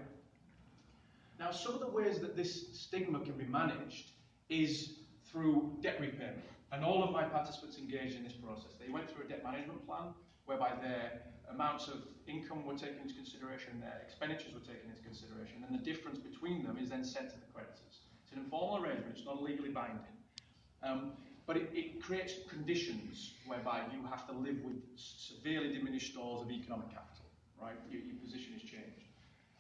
Now, some of the ways that this stigma can be managed is through debt repayment. And all of my participants engaged in this process. They went through a debt management plan whereby their amounts of income were taken into consideration, their expenditures were taken into consideration, and the difference between them is then sent to the creditors. It's an informal arrangement, it's not legally binding. But it creates conditions whereby you have to live with severely diminished stores of economic capital, right? Your position is changed.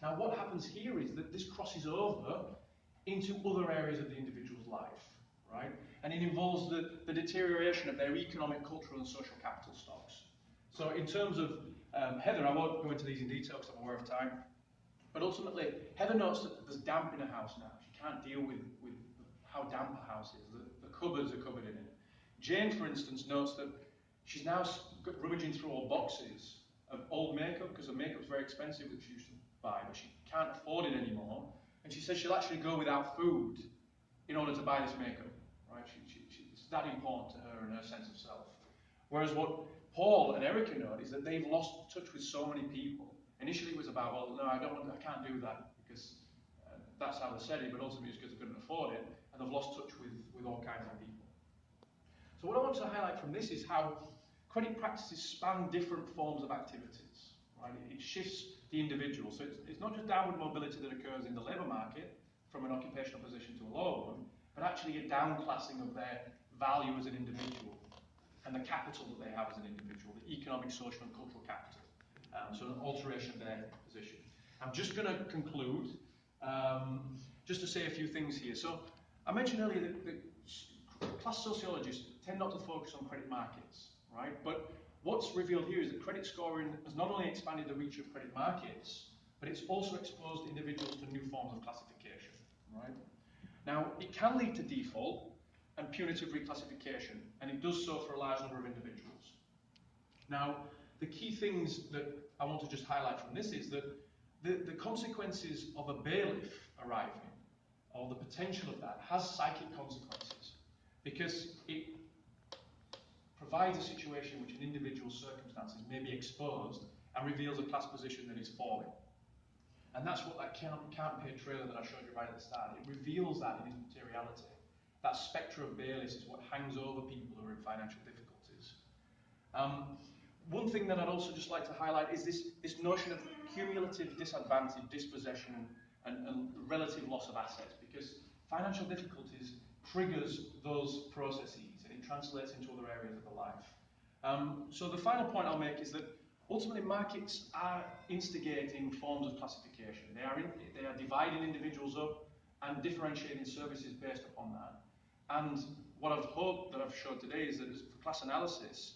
Now, what happens here is that this crosses over into other areas of the individual's life, right? And it involves the deterioration of their economic, cultural, and social capital stocks. So in terms of Heather, I won't go into these in detail because I'm aware of time, but ultimately, Heather notes that there's damp in a house now. She can't deal with how damp a house is. The cupboards are covered in it. Jane, for instance, notes that she's now rummaging through all boxes of old makeup because the makeup's very expensive that she used to buy, but she can't afford it anymore. And she says she'll actually go without food in order to buy this makeup. Right? It's that important to her and her sense of self. Whereas what Paul and Erica know is that they've lost touch with so many people. Initially, it was about, well, no, I can't do that because that's how they said it, but ultimately it's because they couldn't afford it, and they've lost touch with all kinds of people. So what I want to highlight from this is how credit practices span different forms of activities, right? It shifts the individual. So it's not just downward mobility that occurs in the labour market from an occupational position to a lower one, but actually a downclassing of their value as an individual and the capital that they have as an individual, the economic, social and cultural capital. So an alteration of their position. I'm just going to conclude, just to say a few things here. So I mentioned earlier that class sociologists tend not to focus on credit markets, right? But what's revealed here is that credit scoring has not only expanded the reach of credit markets, but it's also exposed individuals to new forms of classification, right? Now, it can lead to default and punitive reclassification, and it does so for a large number of individuals. Now, the key things that I want to just highlight from this is that the consequences of a bailiff arriving, or the potential of that, has psychic consequences, because it provides a situation in which an individual's circumstances may be exposed and reveals a class position that is falling. And that's what that can't pay trailer that I showed you right at the start. It reveals that in its materiality. That spectre of bailiffs is what hangs over people who are in financial difficulties. One thing that I'd also just like to highlight is this notion of cumulative disadvantage, dispossession, and relative loss of assets, because financial difficulties triggers those processes and it translates into other areas of the life. So the final point I'll make is that ultimately markets are instigating forms of classification. They are dividing individuals up and differentiating services based upon that. And what I've hoped that I've showed today is that for class analysis,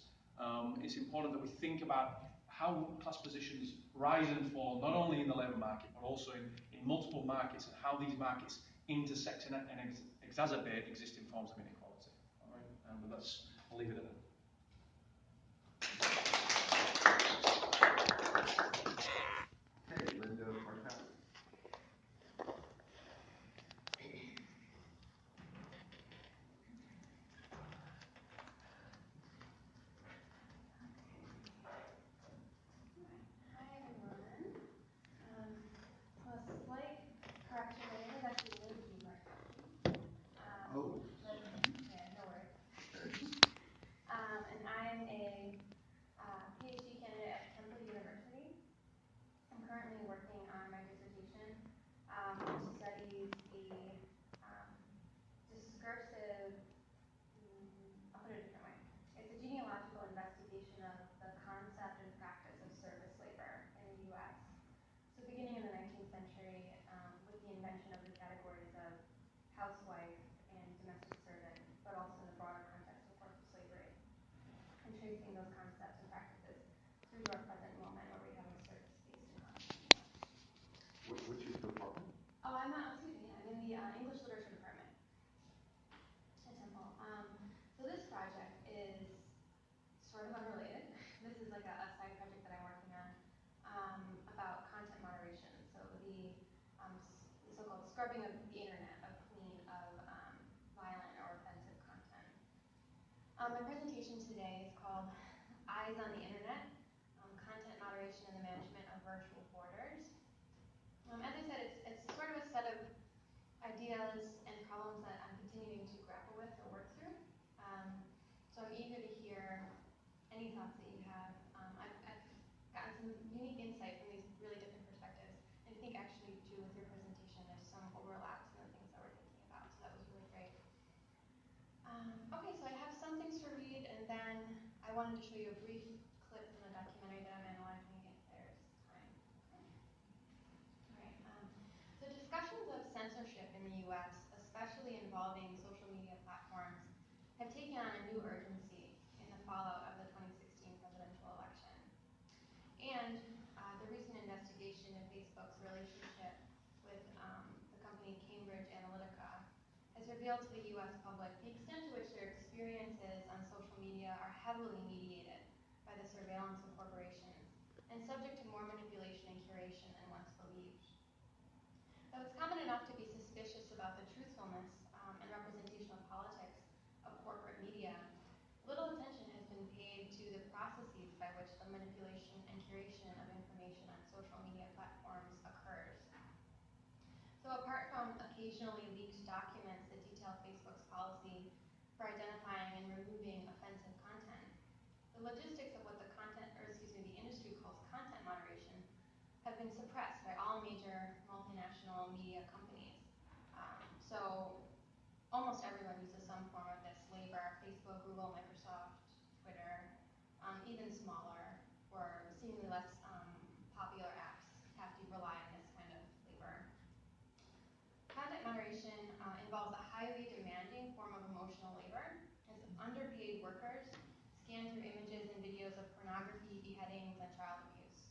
it's important that we think about how class positions rise and fall, not only in the labour market, but also in multiple markets, and how these markets intersect and exacerbate existing forms of inequality. All right? But I'll leave it at that. Scrubbing of the internet clean of violent or offensive content. My presentation today is called Eyes on the Internet, Content Moderation and the Management of Virtual Borders. As I said, it's sort of a set of ideas and problems that I'm continuing to grapple with or work through. So I'm eager to hear any thoughts that you have. I've gotten some unique insight from these really different perspectives. And I think actually, too, with your presentation, there's some overlaps in the things that we're thinking about. So that was really great. Okay, so I have some things to read, and then I wanted to show you a brief clip from the documentary that I'm analyzing if there's time. Okay. All right. So discussions of censorship in the U.S., especially involving social media platforms, have taken on a new urgency in the fallout of the 2016 presidential election. And the recent investigation of Facebook's relationship with the company Cambridge Analytica has revealed to the U.S. public the extent to which their experiences on social media are heavily mediated by the surveillance of corporations and subject to more manipulation and curation than once believed. Though it's common enough to be suspicious about the truthfulness and representational politics of corporate media, little attention has been paid to the processes by which the manipulation and curation of information on social media platforms occurs. So apart from occasionally leaked documents that detail Facebook's policy for identifying and removing offensive content, the logistics of what the industry calls content moderation have been suppressed by all major multinational media companies. So almost everyone uses some form of this labor: Facebook, Google, Microsoft, Twitter, even smaller or seemingly less popular apps have to rely on this kind of labor. Content moderation involves a highly demanding form of emotional labor, as underpaid workers scan through images and videos of pornography, beheadings, and child abuse.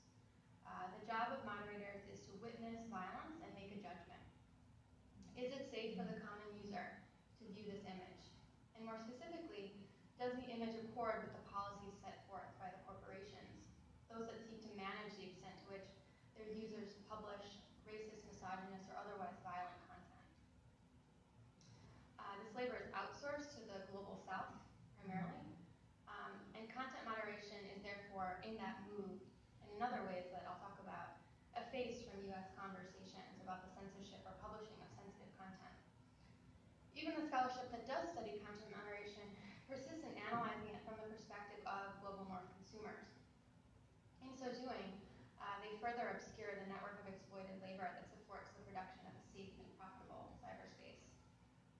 The job of moderators is to witness violence and make a judgment. Is it safe for the common user to view this image? And more specifically, does the image accord with the policies set forth by the corporations, those that seek to manage the extent to which their users publish racist, misogynist, or otherwise violent content? This labor is outsourced to the global south primarily, and content moderation is therefore in that move, and in other ways that I'll talk about, effaced from US conversations about the censorship or publishing of sensitive content. Even the scholarship that does study content moderation persists in analyzing it from the perspective of global north consumers. In so doing, they further obscure the network of exploited labor that supports the production of a safe and profitable cyberspace,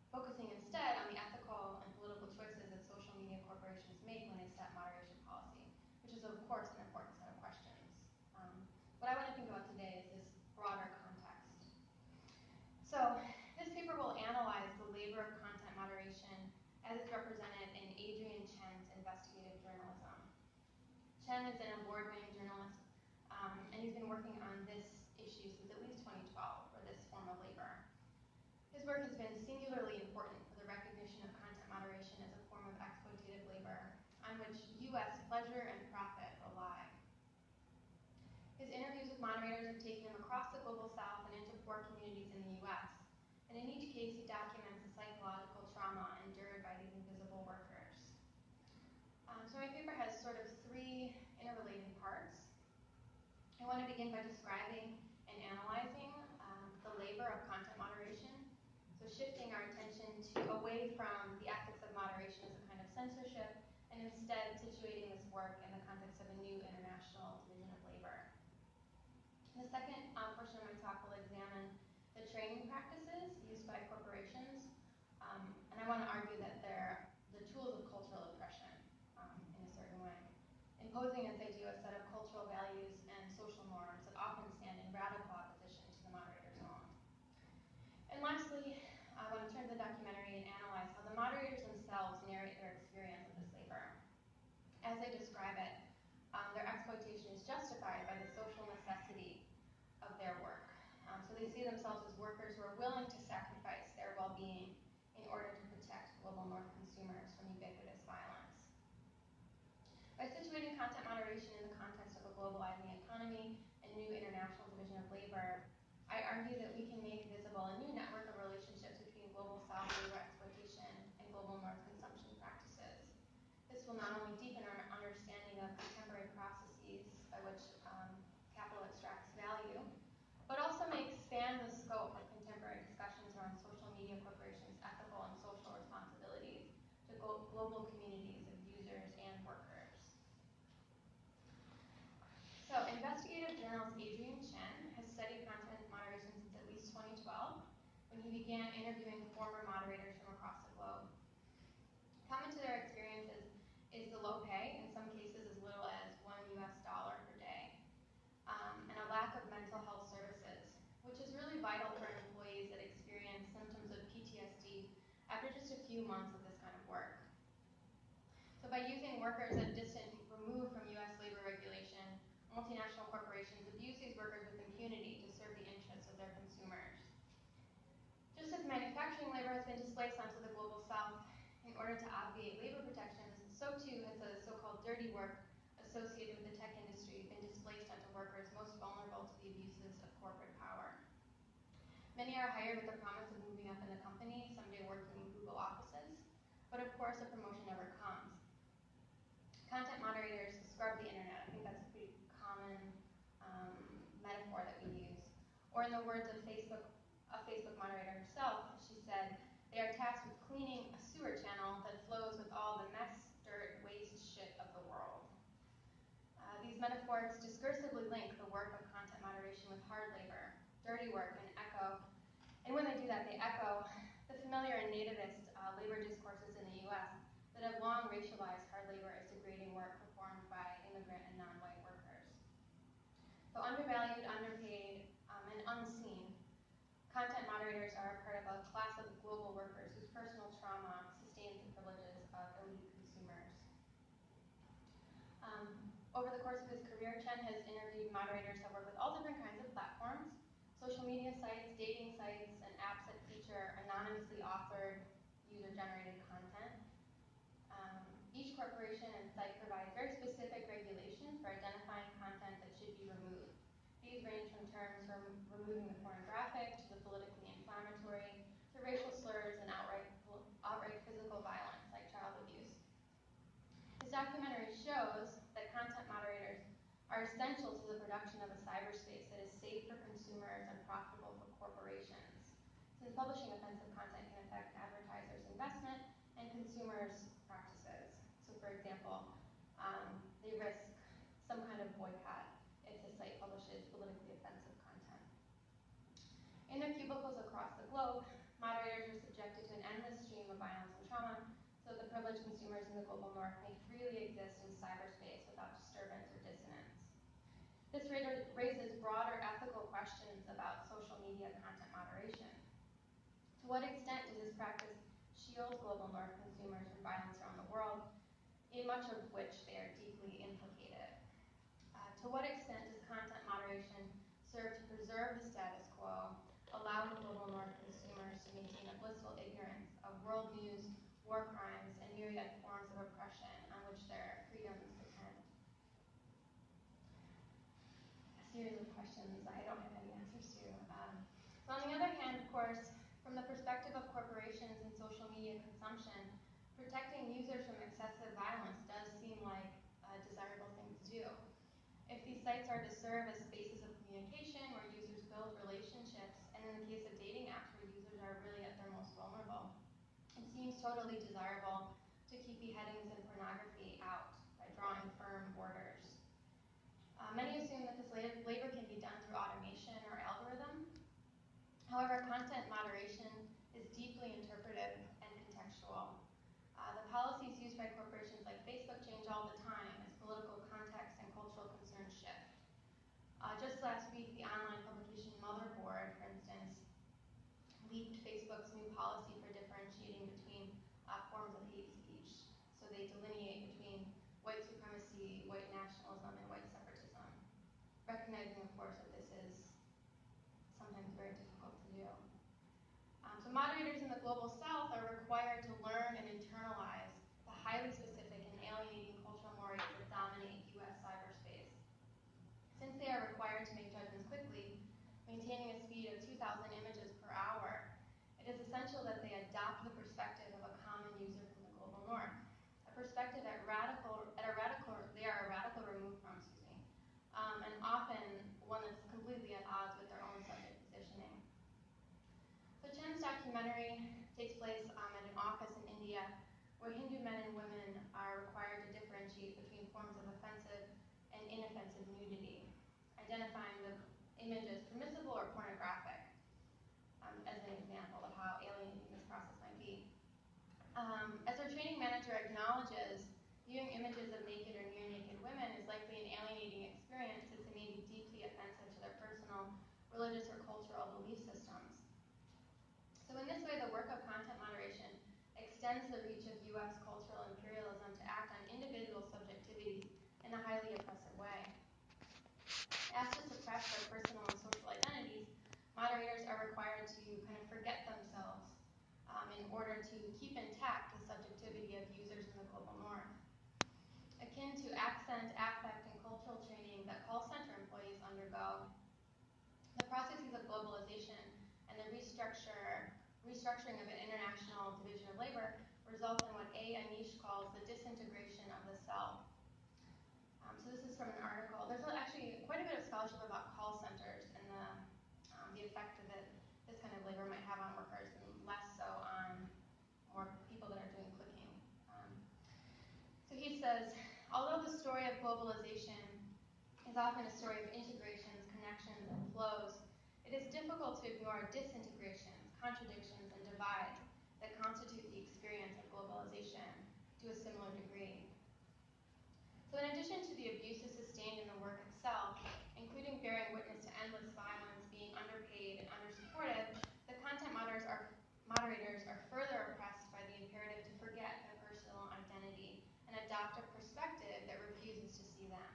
focusing instead on the ethical and political choices that social media corporations make when they set moderation policy, which is of course an important set of questions. What I want to think about today is this broader context. So this paper will analyze the labor of content moderation as it's represented in Adrian Chen's investigative journalism. Chen is an award-winning journalist, and he's been working on this issue since at least 2012 for this form of labor. His work has been singularly important for the recognition of content moderation as a form of exploitative labor on which US pleasure and profit rely. His interviews with moderators have taken him across the global south and into poor communities in the US. And in each case, he documents the psychological trauma endured by these invisible workers. So my paper has sort of three interrelated parts. I want to begin by describing and analyzing the labor of content moderation. So shifting our attention away from the ethics of moderation as a kind of censorship, and instead situating this work in the context of a new international division of labor. In the second portion of my talk will examine the training practices used by corporations, and I want to argue that they're the tools of cultural oppression in a certain way, imposing as they do a set of cultural values and social norms that often stand in radical opposition to the moderator's own. And lastly, I want to turn to the documentary and analyze how the moderators themselves narrate their experience of this labor. As they describe it, their exploitation is justified by the social necessity of their work. So they see themselves as workers who are willing to sacrifice their well-being in order to protect global north consumers from ubiquitous violence. By situating content moderation in the context of a globalizing economy and new international division of labor, I argue that we can make visible a new network of relationships between global south labor exploitation and global north consumption practices. This will not only deepen our understanding of contemporary processes by which capital extracts value, but also may expand the scope of contemporary discussions around social media corporations' ethical and social responsibilities to global communities of users and workers. So, investigative journalist Adrian Chen has studied content moderation since at least 2012, when he began interviewing former moderators from across the globe. Common to their experiences is the low pay, in some cases as little as $1 per day, and a lack of mental health services, which is really vital for employees that experience symptoms of PTSD after just a few months of this kind of work. So by using workers at distant removed from US labor regulation, multinational corporations abuse these workers with impunity to serve the interests of their consumers. Just as manufacturing labor has been displaced onto the global south in order to obviate labor protections, so too has the so-called dirty work associated with the tech industry been displaced onto workers most vulnerable to the abuses of corporate power. Many are hired with the promise of moving up in the company, someday working in Google offices, but of course a promotion never comes. Content moderators scrub the internet. I think that's a pretty common metaphor that we use. Or in the words of a Facebook moderator herself, she said, they are tasked with cleaning a sewer channel that flows with all the mess, dirt, waste, shit of the world. These metaphors discursively link the work of content moderation charity work and echo, and when they do that, they echo the familiar and nativist labor discourses in the U.S. that have long racialized hard labor as degrading work performed by immigrant and non-white workers. So undervalued, underpaid, and unseen, content moderators are a part of a class of global workers whose personal trauma sustains the privileges of elite consumers. Over the course of his career, Chen has interviewed moderators that work with all different kinds of platforms, social media sites, dating sites, and apps that feature anonymously authored, user-generated content. Each corporation and site provides very specific regulations for identifying content that should be removed. These range from terms from removing the pornographic to the politically inflammatory to racial slurs and outright physical violence like child abuse. This documentary shows that content moderators are essential to the production of a cyberspace that is safe for consumers and profitable for corporations, since publishing offensive content can affect advertisers' investment and consumers' practices. So for example, they risk some kind of boycott if the site publishes politically offensive content. In their cubicles across the globe, moderators are subjected to an endless stream of violence and trauma, so the privileged consumers in the global north may freely exist in cyberspace without disturbance or dissonance. This raises broader ethical questions about social media content moderation. To what extent does this practice shield global north consumers from violence around the world, in much of which they are deeply implicated? To what extent does content moderation serve to preserve the status quo, allowing global north consumers to maintain a blissful ignorance of world news, war crimes, and myriad forms of oppression on which their freedoms depend? A series of questions I don't have any answers to. So on the other hand, of course, from the perspective of corporations and social media consumption, protecting users from excessive violence does seem like a desirable thing to do. If these sites are to serve as spaces of communication where users build relationships, and in the case of dating apps where users are really at their most vulnerable, it seems totally desirable to keep beheadings and pornography out by drawing firm borders. Many assume that this labor can be done through automation or algorithm. However, content moderation is deeply interpretive and contextual. The policies used by corporations like Facebook change all the time as political context and cultural concerns shift. Just last week, the online publication Motherboard, for instance, leaked Facebook's new policy for differentiating between forms of hate speech. So they delineate between white supremacy, white nationalism, and white separatism, recognizing, of course, that this is sometimes very difficult to do. So moderators in the global south are required to learn and internalize the highly specific and alienating cultural mores that dominate U.S. cyberspace. Since they are required to make judgments quickly, maintaining a speed of 2,000 images per hour, it is essential that they adopt the perspective of a common user from the global north, a perspective they are a radical remove from, and often one that's completely at odds with their own subject positioning. So Chen's documentary takes place at an office in India where Hindu men and women are required to differentiate between forms of offensive and inoffensive nudity, identifying the image as permissible or pornographic, as an example of how alienating this process might be. As our training manager acknowledges, viewing images of naked or near-naked women is likely an alienating experience since it may be deeply offensive to their personal, religious, or cultural belief systems. So in this way, the work of content moderation extends the reach of U.S. cultural imperialism to act on individual subjectivities in a highly oppressive way. Asked to suppress their personal and social identities, moderators are required to kind of forget themselves in order to keep intact the subjectivity of users in the global north. Akin to accent, affect, and cultural training that call center employees undergo, the processes of globalization and the restructuring of an international division of labor result in what Anish calls the disintegration of the self. So this is from an article. There's actually quite a bit of scholarship about call centers and the effect that this kind of labor might have on workers, and less so on more people that are doing clicking. So he says, although the story of globalization is often a story of integrations, connections, and flows, it is difficult to ignore disintegrations, contradictions, and divides that constitute the experience of globalization to a similar degree. So in addition to the abuses sustained in the work itself, including bearing witness to endless violence, being underpaid and undersupported, the content moderators are further oppressed by the imperative to forget their personal identity and adopt a perspective that refuses to see them.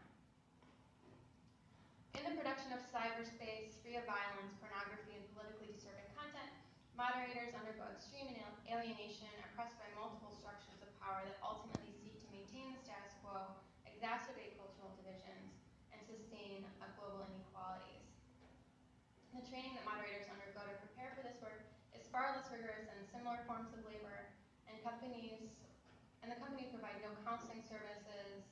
In the production of cyberspace, free of violence, pornography, and politically disturbing content, moderators undergo extreme alienation, oppressed by multiple structures of power that ultimately seek to maintain the status quo, exacerbate cultural divisions, and sustain global inequalities. The training that moderators undergo to prepare for this work is far less rigorous than similar forms of labor, and the companies provide no counseling services,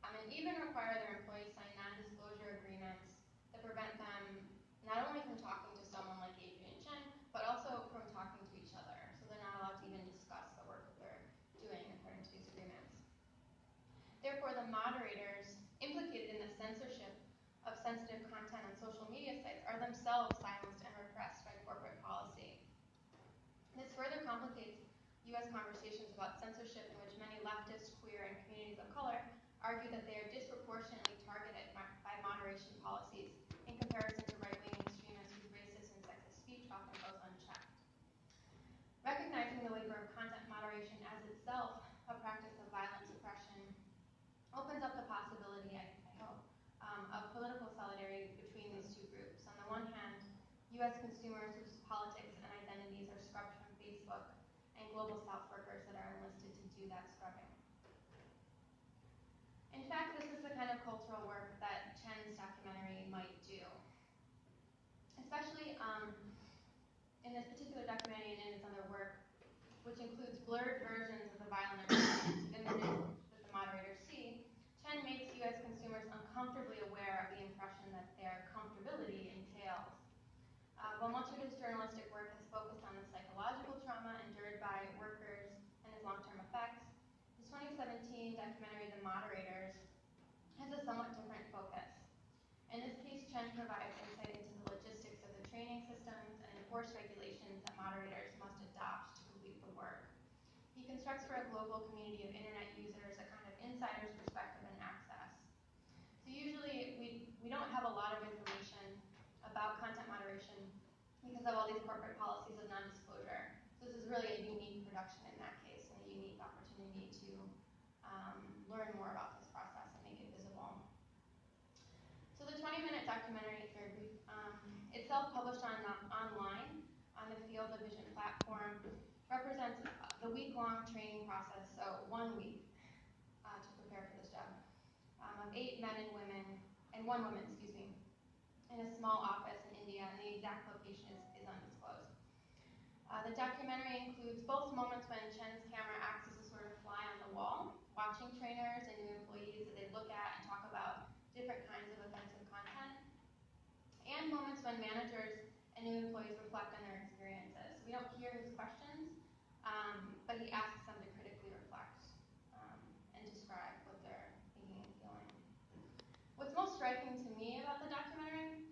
and even require their employees sign non-disclosure agreements that prevent them not only from talking to someone like Adrian Chen, but also from talking to each other. So they're not allowed to even discuss the work that they're doing according to these agreements. Therefore, the moderators implicated in the censorship of sensitive content on social media sites are themselves silenced and repressed by corporate policy. This further complicates U.S. conversations about censorship in which many leftists, queer, and communities of color argue that they are disproportionately targeted by moderation policies in comparison to right-wing extremists whose racist and sexist speech often goes unchecked. Recognizing the labor of content moderation as itself a practice of violent suppression opens up the possibility, I hope, of political solidarity between these two groups. On the one hand, U.S. consumers whose politics and identities are scrubbed from Facebook, and global South workers that are enlisted to do that scrubbing. In fact, this is the kind of cultural work that Chen's documentary might do. Especially in this particular documentary and in his other work, which includes blurred versions of the violent images that the moderators see, Chen makes U.S. consumers uncomfortably aware of the impression that their comfortability entails. While much of his journalistic work has focused on the psychological trauma endured by workers and its long-term effects, his 2017 documentary, The Moderators, has a somewhat different focus. In this case, Chen provides insight into the logistics of the training systems and enforced regulations that moderators must adopt to complete the work. He constructs for a global community of internet users a kind of insider's perspective and access. So usually we don't have a lot of information about content moderation because of all these corporate policies of non-disclosure. So this is really a unique production in that case and a unique opportunity to learn more about this process and make it visible. So the 20-minute documentary, it's very brief, itself published online on the Field of Vision platform, represents the week-long training process, so 1 week to prepare for this job, of 8 men and women, and 1 woman, in a small office in India, and the exact location is undisclosed. The documentary includes both moments when Chen's camera acts as a sort of fly on the wall, watching trainers and new employees as they look at and talk about different kinds of offensive content, and moments when managers and new employees reflect on their experiences. We don't hear his questions, but he asks them to critically reflect and describe what they're thinking and feeling. What's most striking to me about the documentary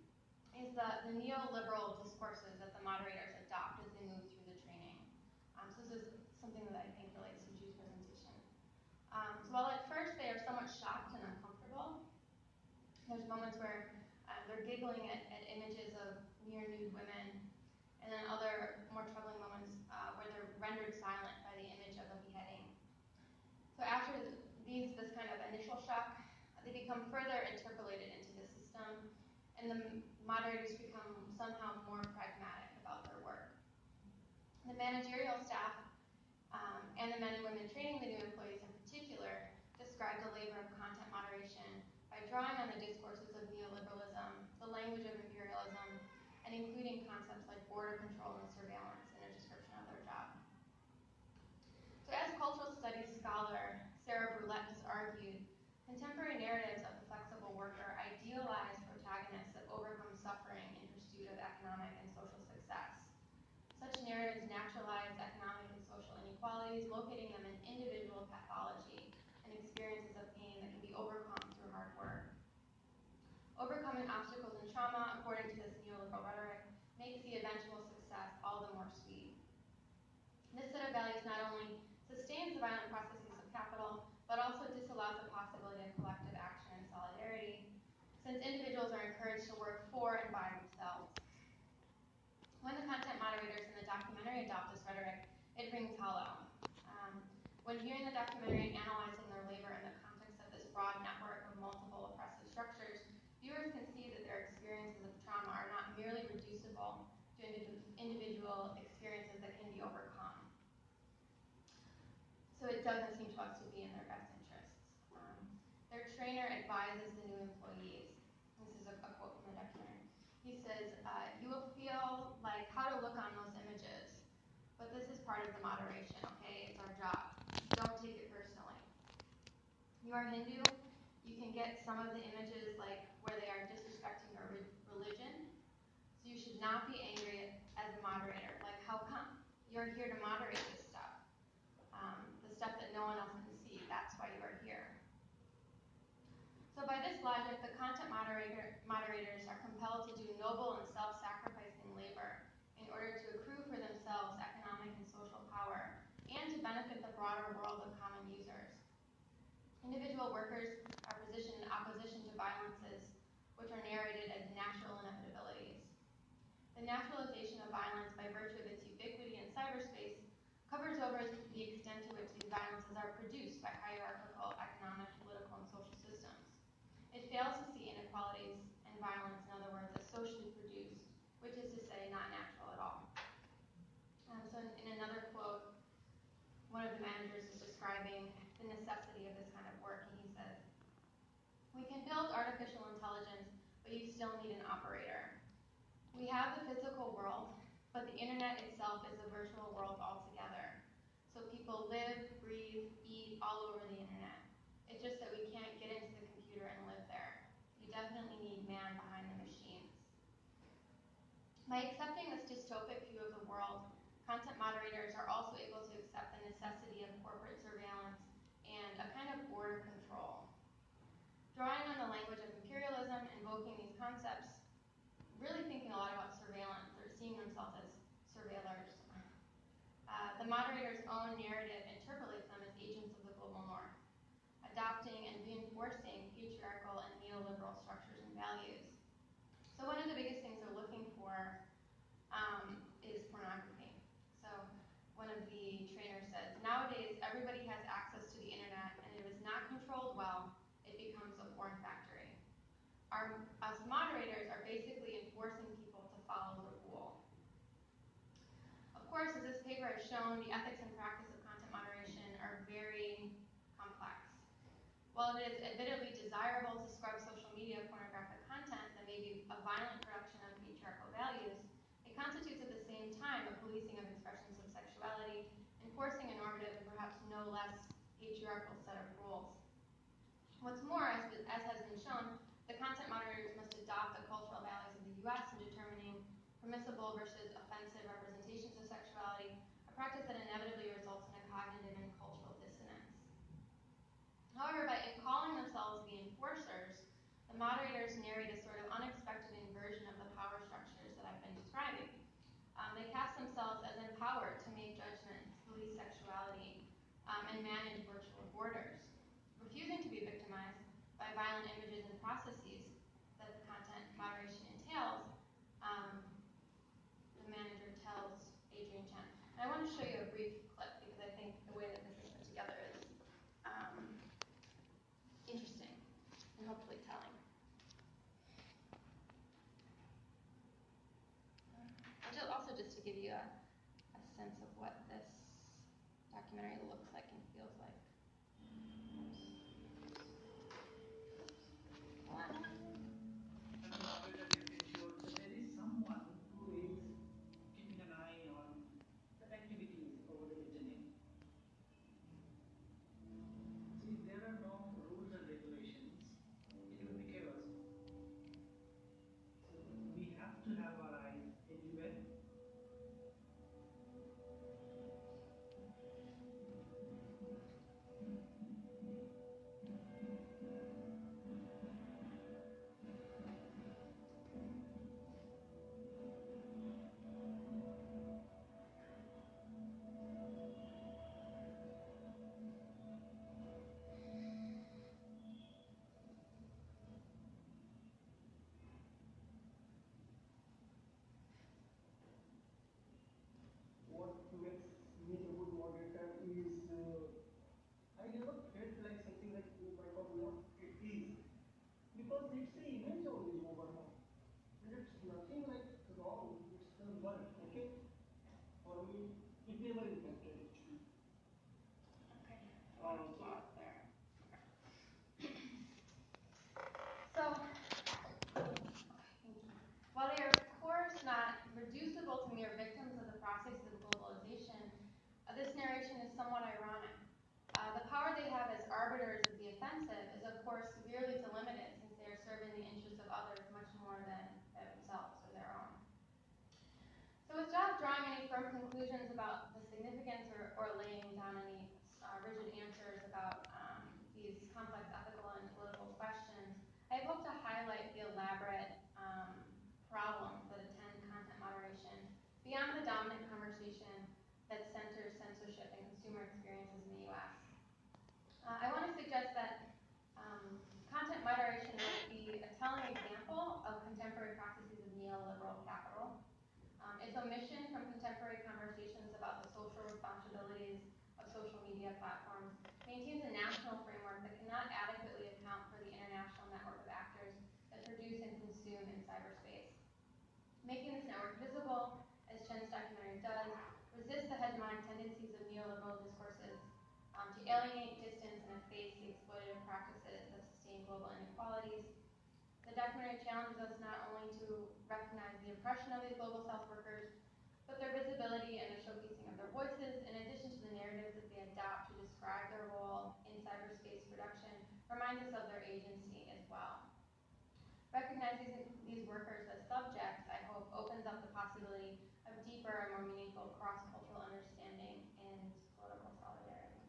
is the neoliberal discourses that the moderators adopt as they move through the training. So this is something that I think relates to Ju's presentation. So while at first they are somewhat shocked and uncomfortable, there's moments where they're giggling at images of near-nude women, and then other more troubling moments where they're rendered silent by the image of a beheading. So after this kind of initial shock, they become further interpolated into the system, and the moderators become somehow more pragmatic about their work. The managerial staff and the men and women training the new employees in particular describe the labor of content moderation by drawing on the discourses of neoliberalism, the language of imperialism, and including concepts like border control and surveillance in a description of their job. So as cultural studies scholar Sarah Brulette has argued, contemporary narratives of the flexible worker idealize protagonists that overcome suffering in pursuit of economic and social success. Such narratives naturalize economic and social inequalities, locating them in individual pathology and experiences of pain that can be overcome through hard work. Overcoming obstacles and trauma, according to this neoliberal rhetoric, collective action and solidarity, since individuals are encouraged to work for and by themselves. When the content moderators in the documentary adopt this rhetoric, it rings hollow. When viewing the documentary and analyzing their labor in the context of this broad network of multiple oppressive structures, viewers can see that their experiences of trauma are not merely reducible to individual experiences that can be overcome. So it doesn't seem to us to be in their best interests. Their trainer advises the new employees. This is a quote from the documentary. He says, you will feel like how to look on those images, but this is part of the moderation, okay? It's our job. Don't take it personally. You are Hindu, you can get some of the images like where they are disrespecting our religion, so you should not be angry as a moderator. Like, how come? You're here to moderate this stuff. The stuff that no one else can see, that's why you are here. So by this logic, the content moderators are compelled to do noble and self-sacrificing labor in order to accrue for themselves economic and social power and to benefit the broader world of common users. Individual workers are positioned in opposition to violences which are narrated as natural inevitabilities. The naturalization of violence by virtue of its ubiquity in cyberspace covers over the extent to which these violences are produced by hierarchical economic, political, and social systems. It fails to see inequalities and violence, in other words, as socially produced, which is to say not natural at all. So in another quote, one of the managers is describing the necessity of this kind of work, and he says, "We can build artificial intelligence, but you still need an operator. We have the physical world, but the internet itself is a virtual world altogether. So people live, breathe, eat all over the internet. It's just that we can't get into the computer and live there. You definitely need man behind the machines." By accepting this dystopic view of the world, content moderators are also able to accept the necessity of corporate surveillance and a kind of border control. Drawing on the language of imperialism, invoking these concepts, really thinking a lot about surveillance, or seeing themselves as surveillors. The moderator's own narrative interpolates them as agents of the global north, adopting and reinforcing patriarchal and neoliberal structures and values. So one of the biggest things they're looking for is pornography. So one of the trainers says, nowadays everybody has access to the internet, and if it's not controlled well, it becomes a porn factory. Us moderators are basically enforcing people to follow the rule. Of course, as this paper has shown, the ethics and practice of content moderation are very complex. While it is admittedly desirable to scrub social media pornographic content that may be a violent production of patriarchal values, it constitutes at the same time a policing of expressions of sexuality, enforcing a normative and perhaps no less patriarchal set of rules. What's more, as has been shown, the content moderators must adopt the cultural values of the US in determining permissible versus offensive representations of sexuality, a practice that inevitably results in a cognitive and cultural dissonance. However, by calling themselves the enforcers, the moderators narrate a sort of unexpected inversion of the power structures that I've been describing. They cast themselves as empowered to make judgments, police sexuality, and manage virtual borders, refusing to be victimized by violent images and processes that the content moderation entails. The manager tells Adrian Chen. And I want to show you a brief clip because I think the way that this is put together is interesting and hopefully telling. Also, just to give you a sense of what this documentary looks like and feels like. And the operator can ensure that there is someone who is keeping an eye on the activities over the internet. See, if there are no rules and regulations, it will be chaos. So we have to have our eyes everywhere. Okay, a lot there. So, while they are of course not reducible to mere victims of the processes of globalization, this narration is somewhat ironic. The power they have as arbiters of the offensive is of course severely delimited, since they are serving the interests of others much more than themselves or their own. So without drawing any firm conclusions about the significance or laying down any rigid answers about these complex ethical and political questions, I hope to highlight the elaborate problems that attend content moderation beyond the dominant conversation that centers censorship and consumer experiences in the U.S. I want to suggest that content moderation might be a telling example of contemporary practices of neoliberal capital. Its omission from contemporary conversations about the social responsibilities of social media platforms maintains a national framework that cannot adequately account for the international network of actors that produce and consume in cyberspace. Making this network visible, as Chen's documentary does, resists the hegemonic tendencies of neoliberal discourses to alienate, distance, and efface the exploitative practices that sustain global inequalities. The documentary challenges us not only to recognize the oppression of these global South workers, but their visibility and the showcasing of their voices, in addition to the narratives that they adopt to describe their role in cyberspace production, reminds us of their agency as well. Recognizing these workers as subjects, I hope, opens up the possibility of deeper and more meaningful cross-cultural understanding and political solidarity.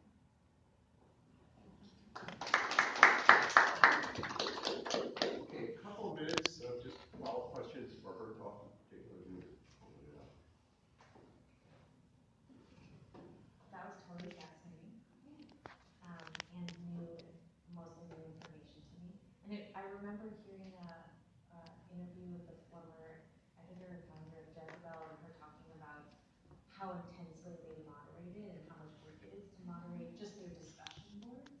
Okay, a couple of minutes of just follow-up questions for her talk in particular. That was totally fascinating, and new, mostly new information to me. And I remember hearing a interview with the former editor and founder of Jezebel, and her talking about how intensely they moderated and how much work it is to moderate just their discussion boards.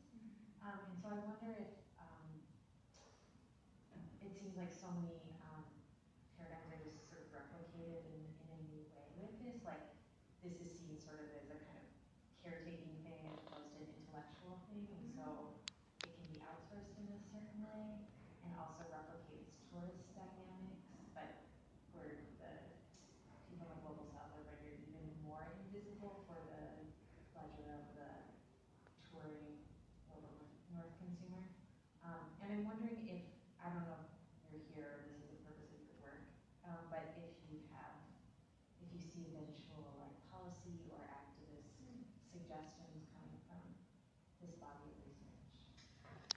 And so I wonder if it seems like so many paradigms are just sort of replicated in a new way with this. Like, this is seen sort of as a kind of caretaking thing as opposed to an intellectual thing, and so it can be outsourced in a certain way, and also replicates tourist dynamics, but where the people in the global South are rendered even more invisible for the pleasure of the touring global North consumer. And I'm wondering if, I don't know if you're here or this is the purpose of your work, but if you see eventual like policy or activist suggestions coming from this body of research.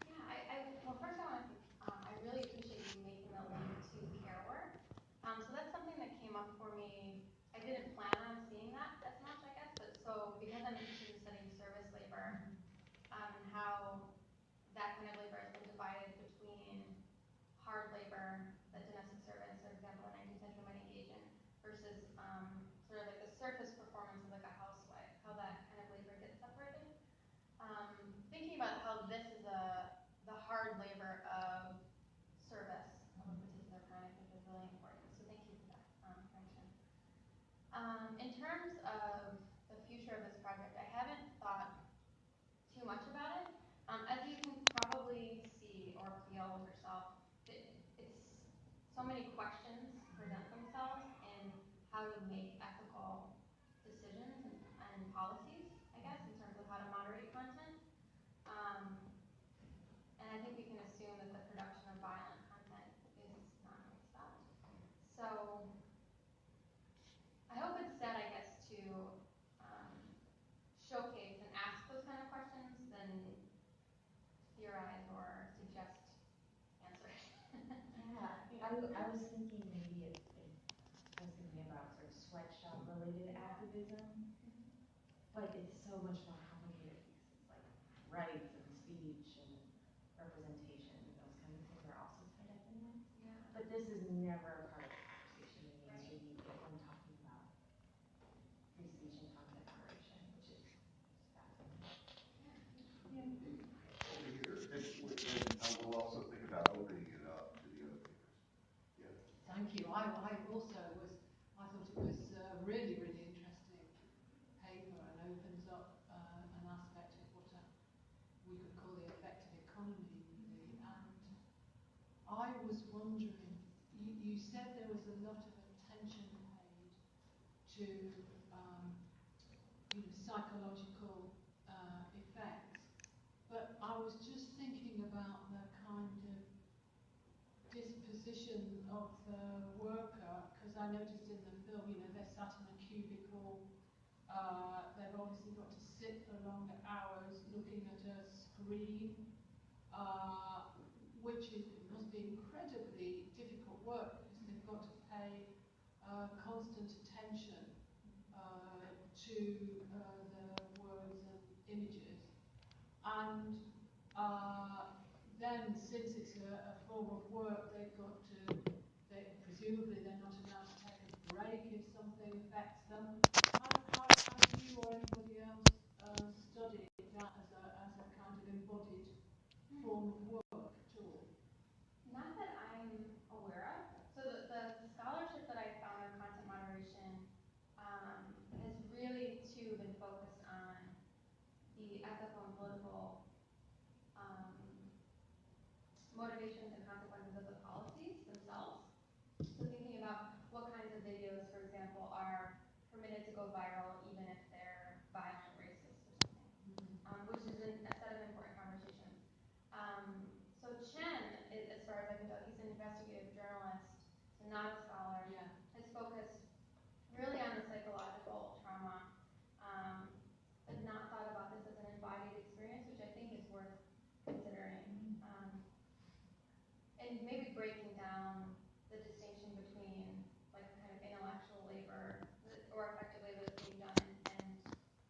Yeah, well, first I really appreciate you making the link to care work. So that's something that came up for me. I didn't plan on seeing that as much, I guess, but so because I'm interested in studying service labor, and how that kind of labor has been divided between hard labor that domestic servants, for example, in 19th century might engage in, versus sort of like the surface performance of like a housewife, how that kind of labor gets separated. Thinking about how this is the hard labor of service of a particular kind, I think is really important. So thank you for that mention. In terms of the future of this project, I haven't thought too much about it. As you can probably see or feel with yourself, it's so many questions present themselves in how to make ethical decisions and policies, I guess, in terms of how to moderate content. And I think we can assume that the production of violent content is not going to stop. So I hope it's set, I guess, to showcase and ask those kind of questions than theorize or suggest answers. Yeah, I was thinking maybe I was thinking about sort of sweatshop related activism, but it's so much more complicated because it's like rights and speech and representation and those kinds of things are also tied up in it. Yeah. But this is never a part of the conversation in mainstream media when talking about free speech and content moderation, which is fascinating. Over here, and we'll also think about opening it up to the other papers. Yeah. Thank you. I thought it was a really, really interesting paper. said there was a lot of attention paid to psychological effects, but I was just thinking about the kind of disposition of the worker, because I noticed in the film, they're sat in a cubicle, they've obviously got to sit for longer hours looking at a screen, which must be incredibly difficult work, because they've got to pay constant attention to the words and images. And then, since it's a form of work, presumably they're not allowed to take a break if something affects them. How do you or anybody else study that as a kind of embodied form of work at all? Not that I'm aware of. So the scholarship that I found on content moderation has really too been focused on the ethical and political motivations and consequences of the policies themselves. So thinking about what kinds of videos, for example, are permitted to go viral even if they're violent, racist, or something, which is a set of important conversations. So Chen, as far as I can tell, he's an investigative journalist, so not a scholar, has focused really on the psychological trauma, but not thought about this as an embodied experience, which I think is worth considering. And maybe breaking down the distinction between like kind of intellectual labor or effective labor that's being done and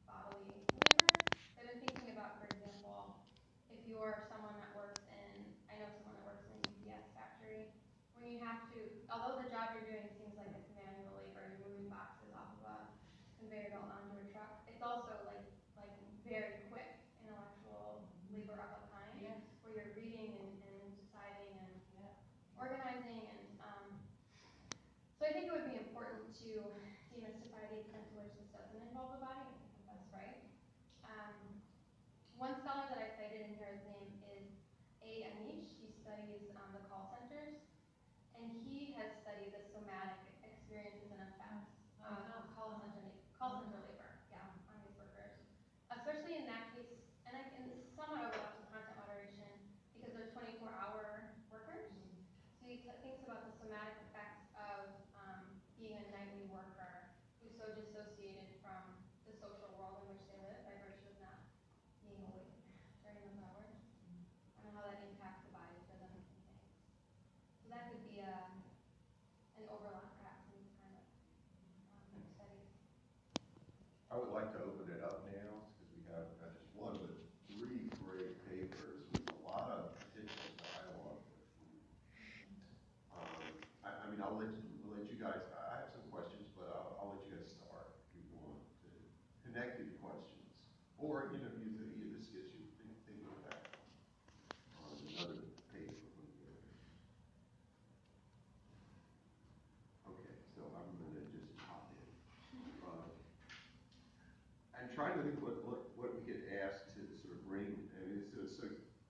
bodily labor. I've been thinking about, for example, if you're someone that works I know someone that works in a UPS factory, when you have to, although the job you're doing seems like it's manual labor, you're moving boxes off of a conveyor belt onto a truck, it's also like very quick intellectual labor of a kind, where you're reading and deciding and organizing, and so I think it would be important to demystify the extent to which this doesn't involve the body. I think that's right. One scholar that I cited in here, his name is A. Anish. He studies the call centers, and he has studied the somatic experiences and effects of call center labor, on these workers, especially in that case. And this is somewhat overlaps with content moderation because they're 24-hour workers. So he thinks about the somatic effects of being a nightly worker who's so dissociated from the social world in which they live by virtue of not being awake during those hours, and how that impacts the body rhythm and things. So that could be an overlap perhaps in these kind of studies. I would like to open it up now because we have just one with 3 great papers with a lot of potential dialogue. I mean, I'll let you guys. I have some questions, but I'll let you guys start if you want to connected questions, or either this gets you thinking about another paper. Okay, so I'm going to just hop in. I'm trying to think what we could ask to sort of bring. I mean, so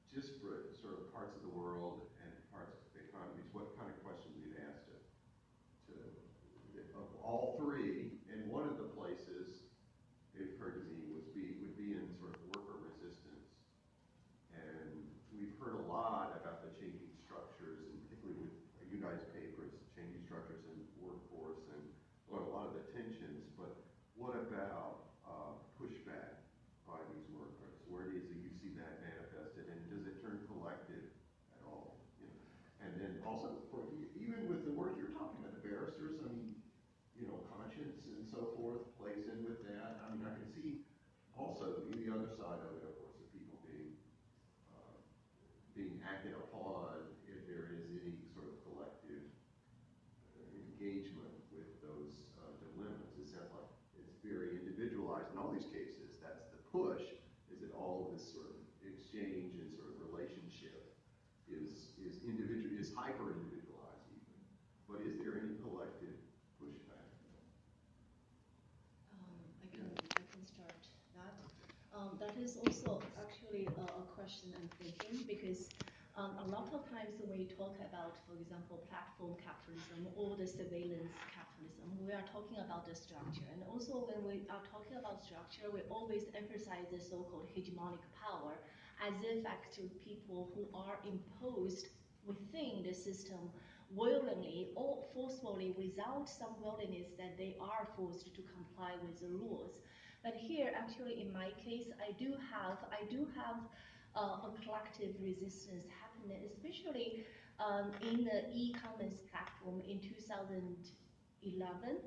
disparate sort of parts of the world and parts of the economies. What kind of questions we'd ask of all 3? And one of the places it occurred to me would be in sort of worker resistance. And we've heard a lot about the changing structures, and particularly with you guys' papers, changing structures in workforce and a lot of the tensions. But what about pushback by these workers? Where do you see that manifested, and does it turn collective at all? And then also, even with the work you're talking about, the barristers, I mean, conscience and so forth plays in with that. I mean, I can see also the other side of it, of course, of people being acted upon if there is any sort of collective engagement with those dilemmas. It sounds like it's very individualized in all these cases. That's the push, is that all of this sort of exchange and sort of relationship is hyper individualized even. But is there any collective pushback? I can start that. That is also actually a question I'm thinking, because A lot of times when we talk about, for example, platform capitalism or the surveillance capitalism, we are talking about the structure. And also when we are talking about structure, we always emphasize the so-called hegemonic power as if actually people who are imposed within the system willingly or forcefully without some willingness that they are forced to comply with the rules. But here, actually, in my case, I do have a collective resistance happening, especially in the e-commerce platform in 2011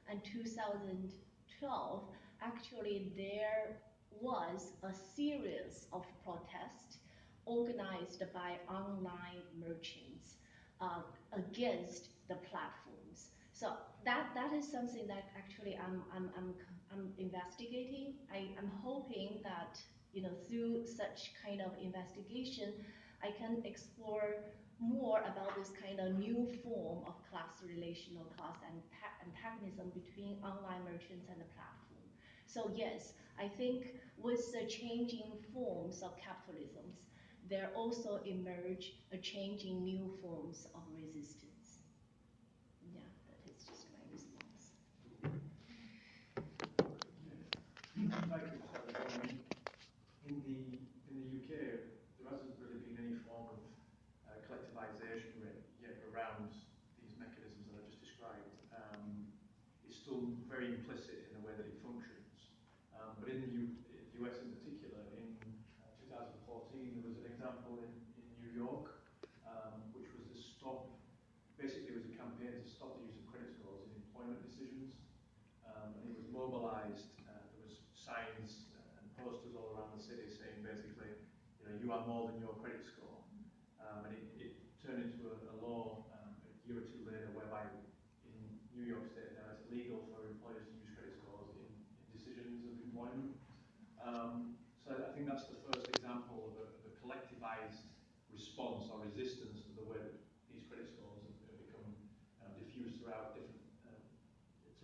and 2012. Actually, there was a series of protests organized by online merchants against the platforms. So that is something that actually I'm investigating. I'm hoping that through such kind of investigation, I can explore more about this kind of new form of relational class and antagonism between online merchants and the platform. So yes, I think with the changing forms of capitalisms, there also emerge a changing new forms of resistance. Yeah, that is just my response. In the UK, there hasn't really been any form of collectivization yet around these mechanisms that I just described. It's still very implicit in the way that it functions. But in the US in particular, in 2014, there was an example in New York, which was to stop, basically it was a campaign to stop the use of credit scores in employment decisions. And it was mobilized, there was signs and posters all around the city saying basically, you are more than your credit score. And it turned into a law a year or two later whereby in New York State now it's illegal for employers to use credit scores in decisions of employment. So I think that's the first example of a collectivized response or resistance to the way that these credit scores have become diffused throughout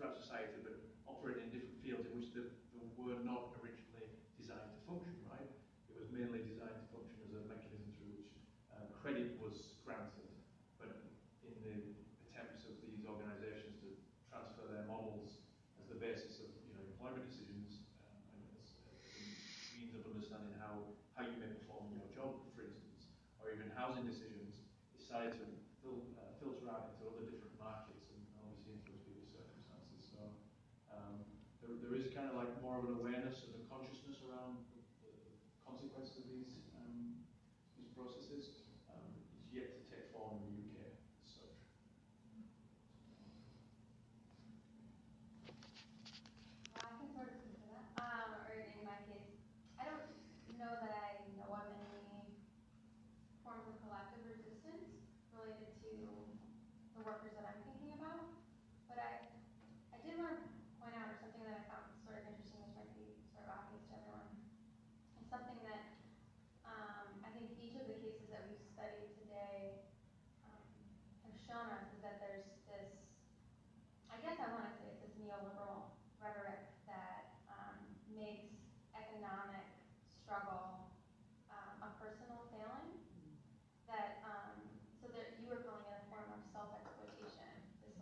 throughout society, but operating in different fields in which they were not originally designed to function, right? It was mainly designed to function as a mechanism through which credit was granted, but in the attempts of these organizations to transfer their models as the basis of employment decisions and as a means of understanding how you may perform in your job, for instance, or even housing decisions, decided to filter out into other different markets and obviously influence people's circumstances. So there is kind of like more of an awareness and a consciousness around the consequences of these processes. It's yet to take form in the UK as such. Well, I can sort of speak to that. Or in my case, I don't know that I know of any forms of collective resistance related to the workers that I'm thinking about. But I did want to point out, or something that I found sort of interesting, which might be sort of obvious to everyone. It's something that I think each of the cases that we've studied today have shown us is that there's this, I guess I want to say it's this neoliberal rhetoric that makes economic struggle a personal failing. That so that you were calling it a form of self-exploitation. This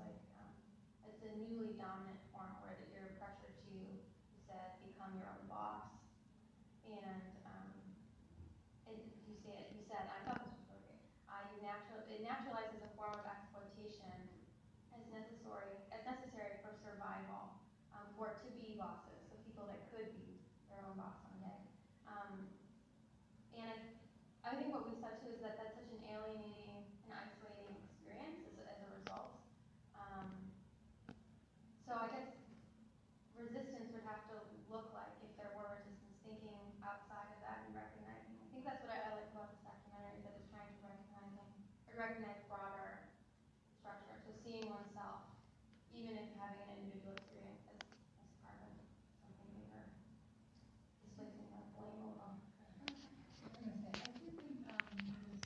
it's a newly dominant form where that you're pressured to, you said, become your own boss. And you said, I thought this was okay. It naturalizes a form of exploitation as necessary for survival, for to-be bosses, so people that could be their own boss someday. And I think what we said too is that that's such an alienating and isolating experience as a result. So I guess resistance would have to look like if there were resistance thinking outside of that and recognizing. I think that's what I like about this documentary, that it's trying to recognize broader structure. So seeing oneself, even if having an individual experience as part of something bigger, displacing that blame alone. I was going to say, I do think there's,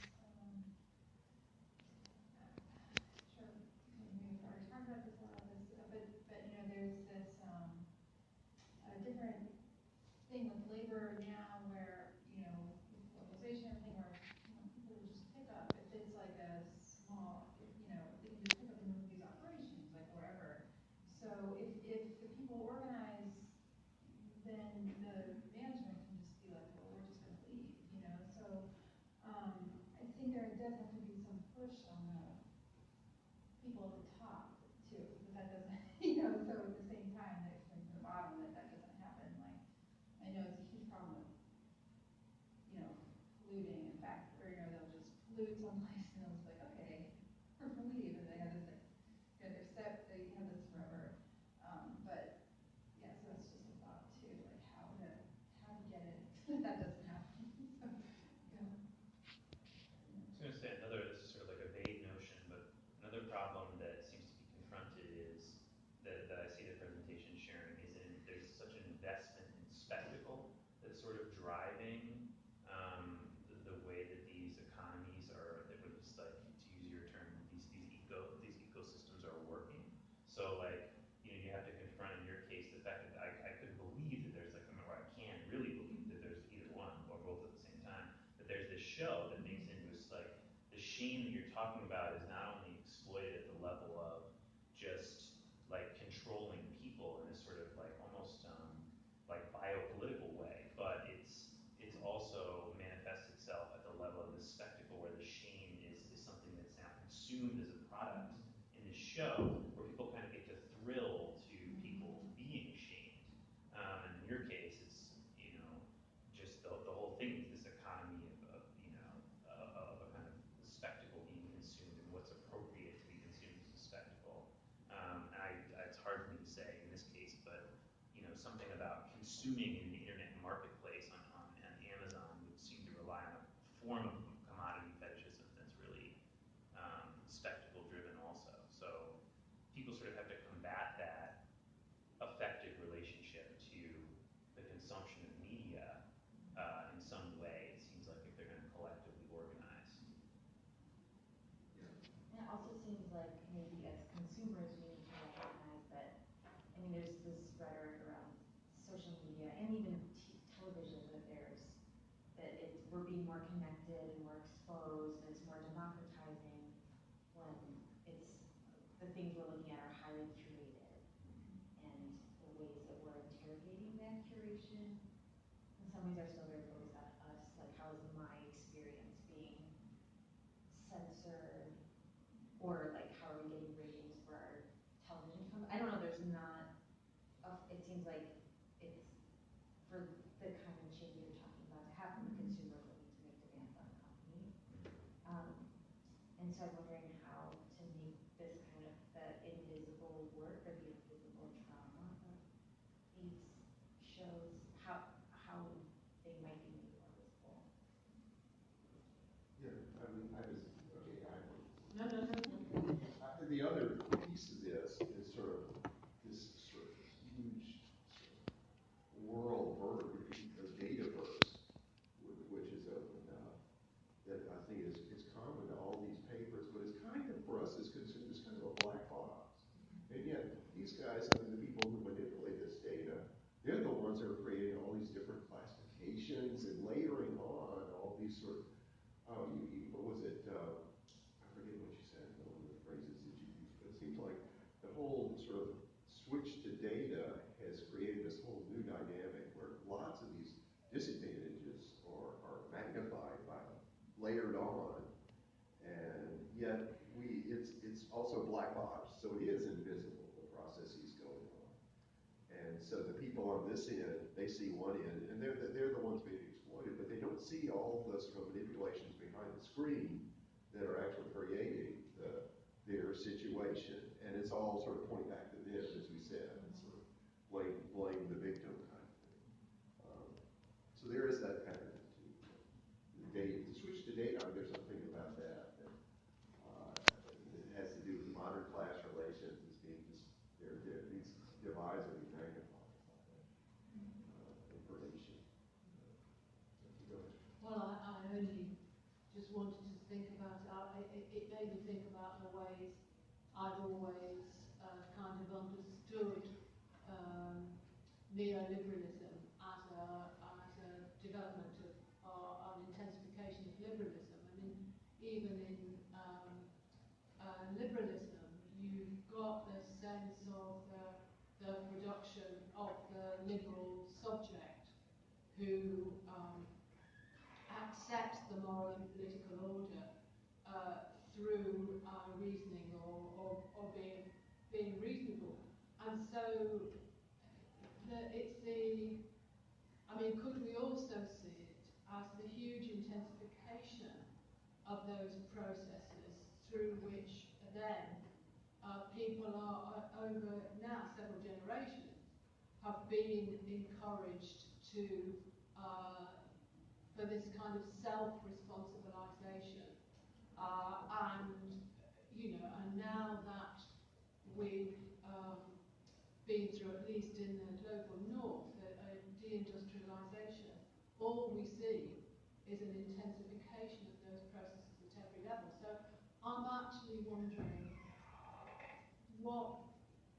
sure, we've already talked about this a lot, there's this a different thing with labor now where, with globalization and everything, where people are just push on the people at the top too, but that doesn't, you know, so at the same time, they explain to the bottom that that doesn't happen. Like, I know it's a huge problem with, you know, polluting. In fact, or, you know, they'll just pollute someplace and it's like, okay, we're gonna leave, and they have this, like, you know, they're set, they have this forever. But yeah, so that's just a thought too, like how to get it so that doesn't happen. So, yeah. I was going to say this is sort of like a vague notion, but another problem that seems to be confronted is that I see the presentation sharing is there's such an investment in spectacle that's sort of driving the way that these economies are, that would just, like, to use your term, these ecosystems are working. So, like, you know, you have to confront in your case the fact that I could believe that there's, like, or I can really believe that there's either one or both at the same time, that there's this show that makes into this, like, the shame that you're talking about is not only exploited at the level of just, like, controlling people in this sort of, like, almost like biopolitical way, but it's also manifests itself at the level of this spectacle where the shame is something that's now consumed as a product in this show, where people kind of get to thrill to people being shamed. And in your case, it's, you know, just the whole thing is this economy of you know, of a kind of spectacle being consumed and what's appropriate to be consumed as a spectacle. It's hard for me to say in this case, but, you know, something about consuming in the internet marketplace on Amazon would seem to rely on a form of commodity fetishism that's really spectacle driven also. So people sort of have to combat that affective relationship to the consumption of media in some way, it seems like, if they're going to collectively organize. And it also seems like maybe as consumers we need to recognize that, I mean, there's this rhetoric around social media and even television that we're being more connected and more exposed and it's more democratizing when it's the things we're looking at are highly curated, and the ways that we're interrogating that curation in some ways are still very focused on us, like how is my experience being censored, or like how are we getting ratings for our television content. I don't know, there's not, it seems like it's for the kind of change you're talking about to happen, the consumers will need to make demands on the company. And so I'm wondering how to make this kind of the invisible work or the invisible trauma of these shows, how they might be made more visible. Yeah, I mean, No. the other piece of this is sort of this huge world dataverse, which is opened up, that I think is common to all these papers, but it's kind of, for us as consumers, kind of a black box. And yet, these guys, I mean, the people who manipulate this data, they're the ones that are creating all these different classifications and layering on all these sort of, what was it, I forget what you said, one of the phrases that you used, but it seems like the whole sort of switch to data has created this whole new dynamic where lots of these disadvantages are magnified by layered on, and yet it's also black box, so it is invisible, the processes going on. And so the people on this end, they see one end, and they're the ones being exploited, but they don't see all the sort of manipulations behind the screen that are actually creating their situation. And it's all sort of pointing back to them, as we said, and sort of blame the victim kind of thing. So there is that kind of attitude. The switch to data, there's something about that it has to do with modern class relations as being just, these divides are being magnified by information. Well, I only just wanted to think about it. It made me think about the ways I've always kind of understood neoliberalism as a development of an intensification of liberalism. I mean, even in liberalism, you've got this sense of the production of the liberal subject who accepts the moral and political order through reasoning or being reasonable. And so could we also see it as the huge intensification of those processes through which then people are over now several generations have been encouraged to for this kind of self-responsibilization, and now that we've been through, at least in the global north, a deindustrialization, all we see is an intensification of those processes at every level. So I'm actually wondering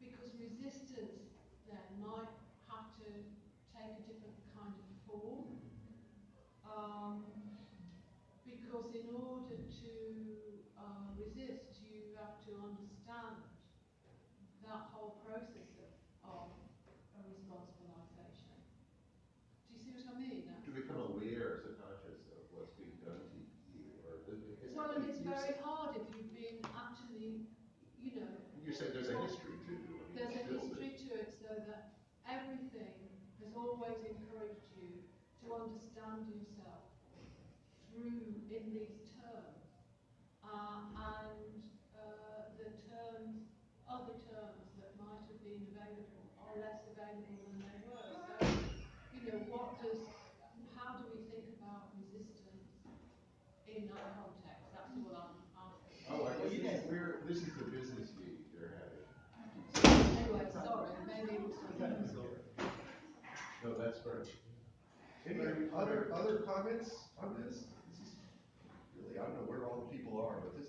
because resistance then might have to take a different kind of form, because in order to resist, you have to understand that whole process of a responsibilization. Do you see what I mean? To become aware, so conscious of what's being done to you, well, and it's very hard if you've been actually, You say there's a history to it. There's a history to it, so that everything has always encouraged you to understand yourself through in these terms, and the terms, other terms that might have been available are less available than they were. So, how do we think about resistance in that context? That's what I'm asking. Oh, I guess this is the business meeting they're having. Anyway, sorry, maybe it was No, that's great. Any other comments on this? This is really, I don't know where all the people are, but this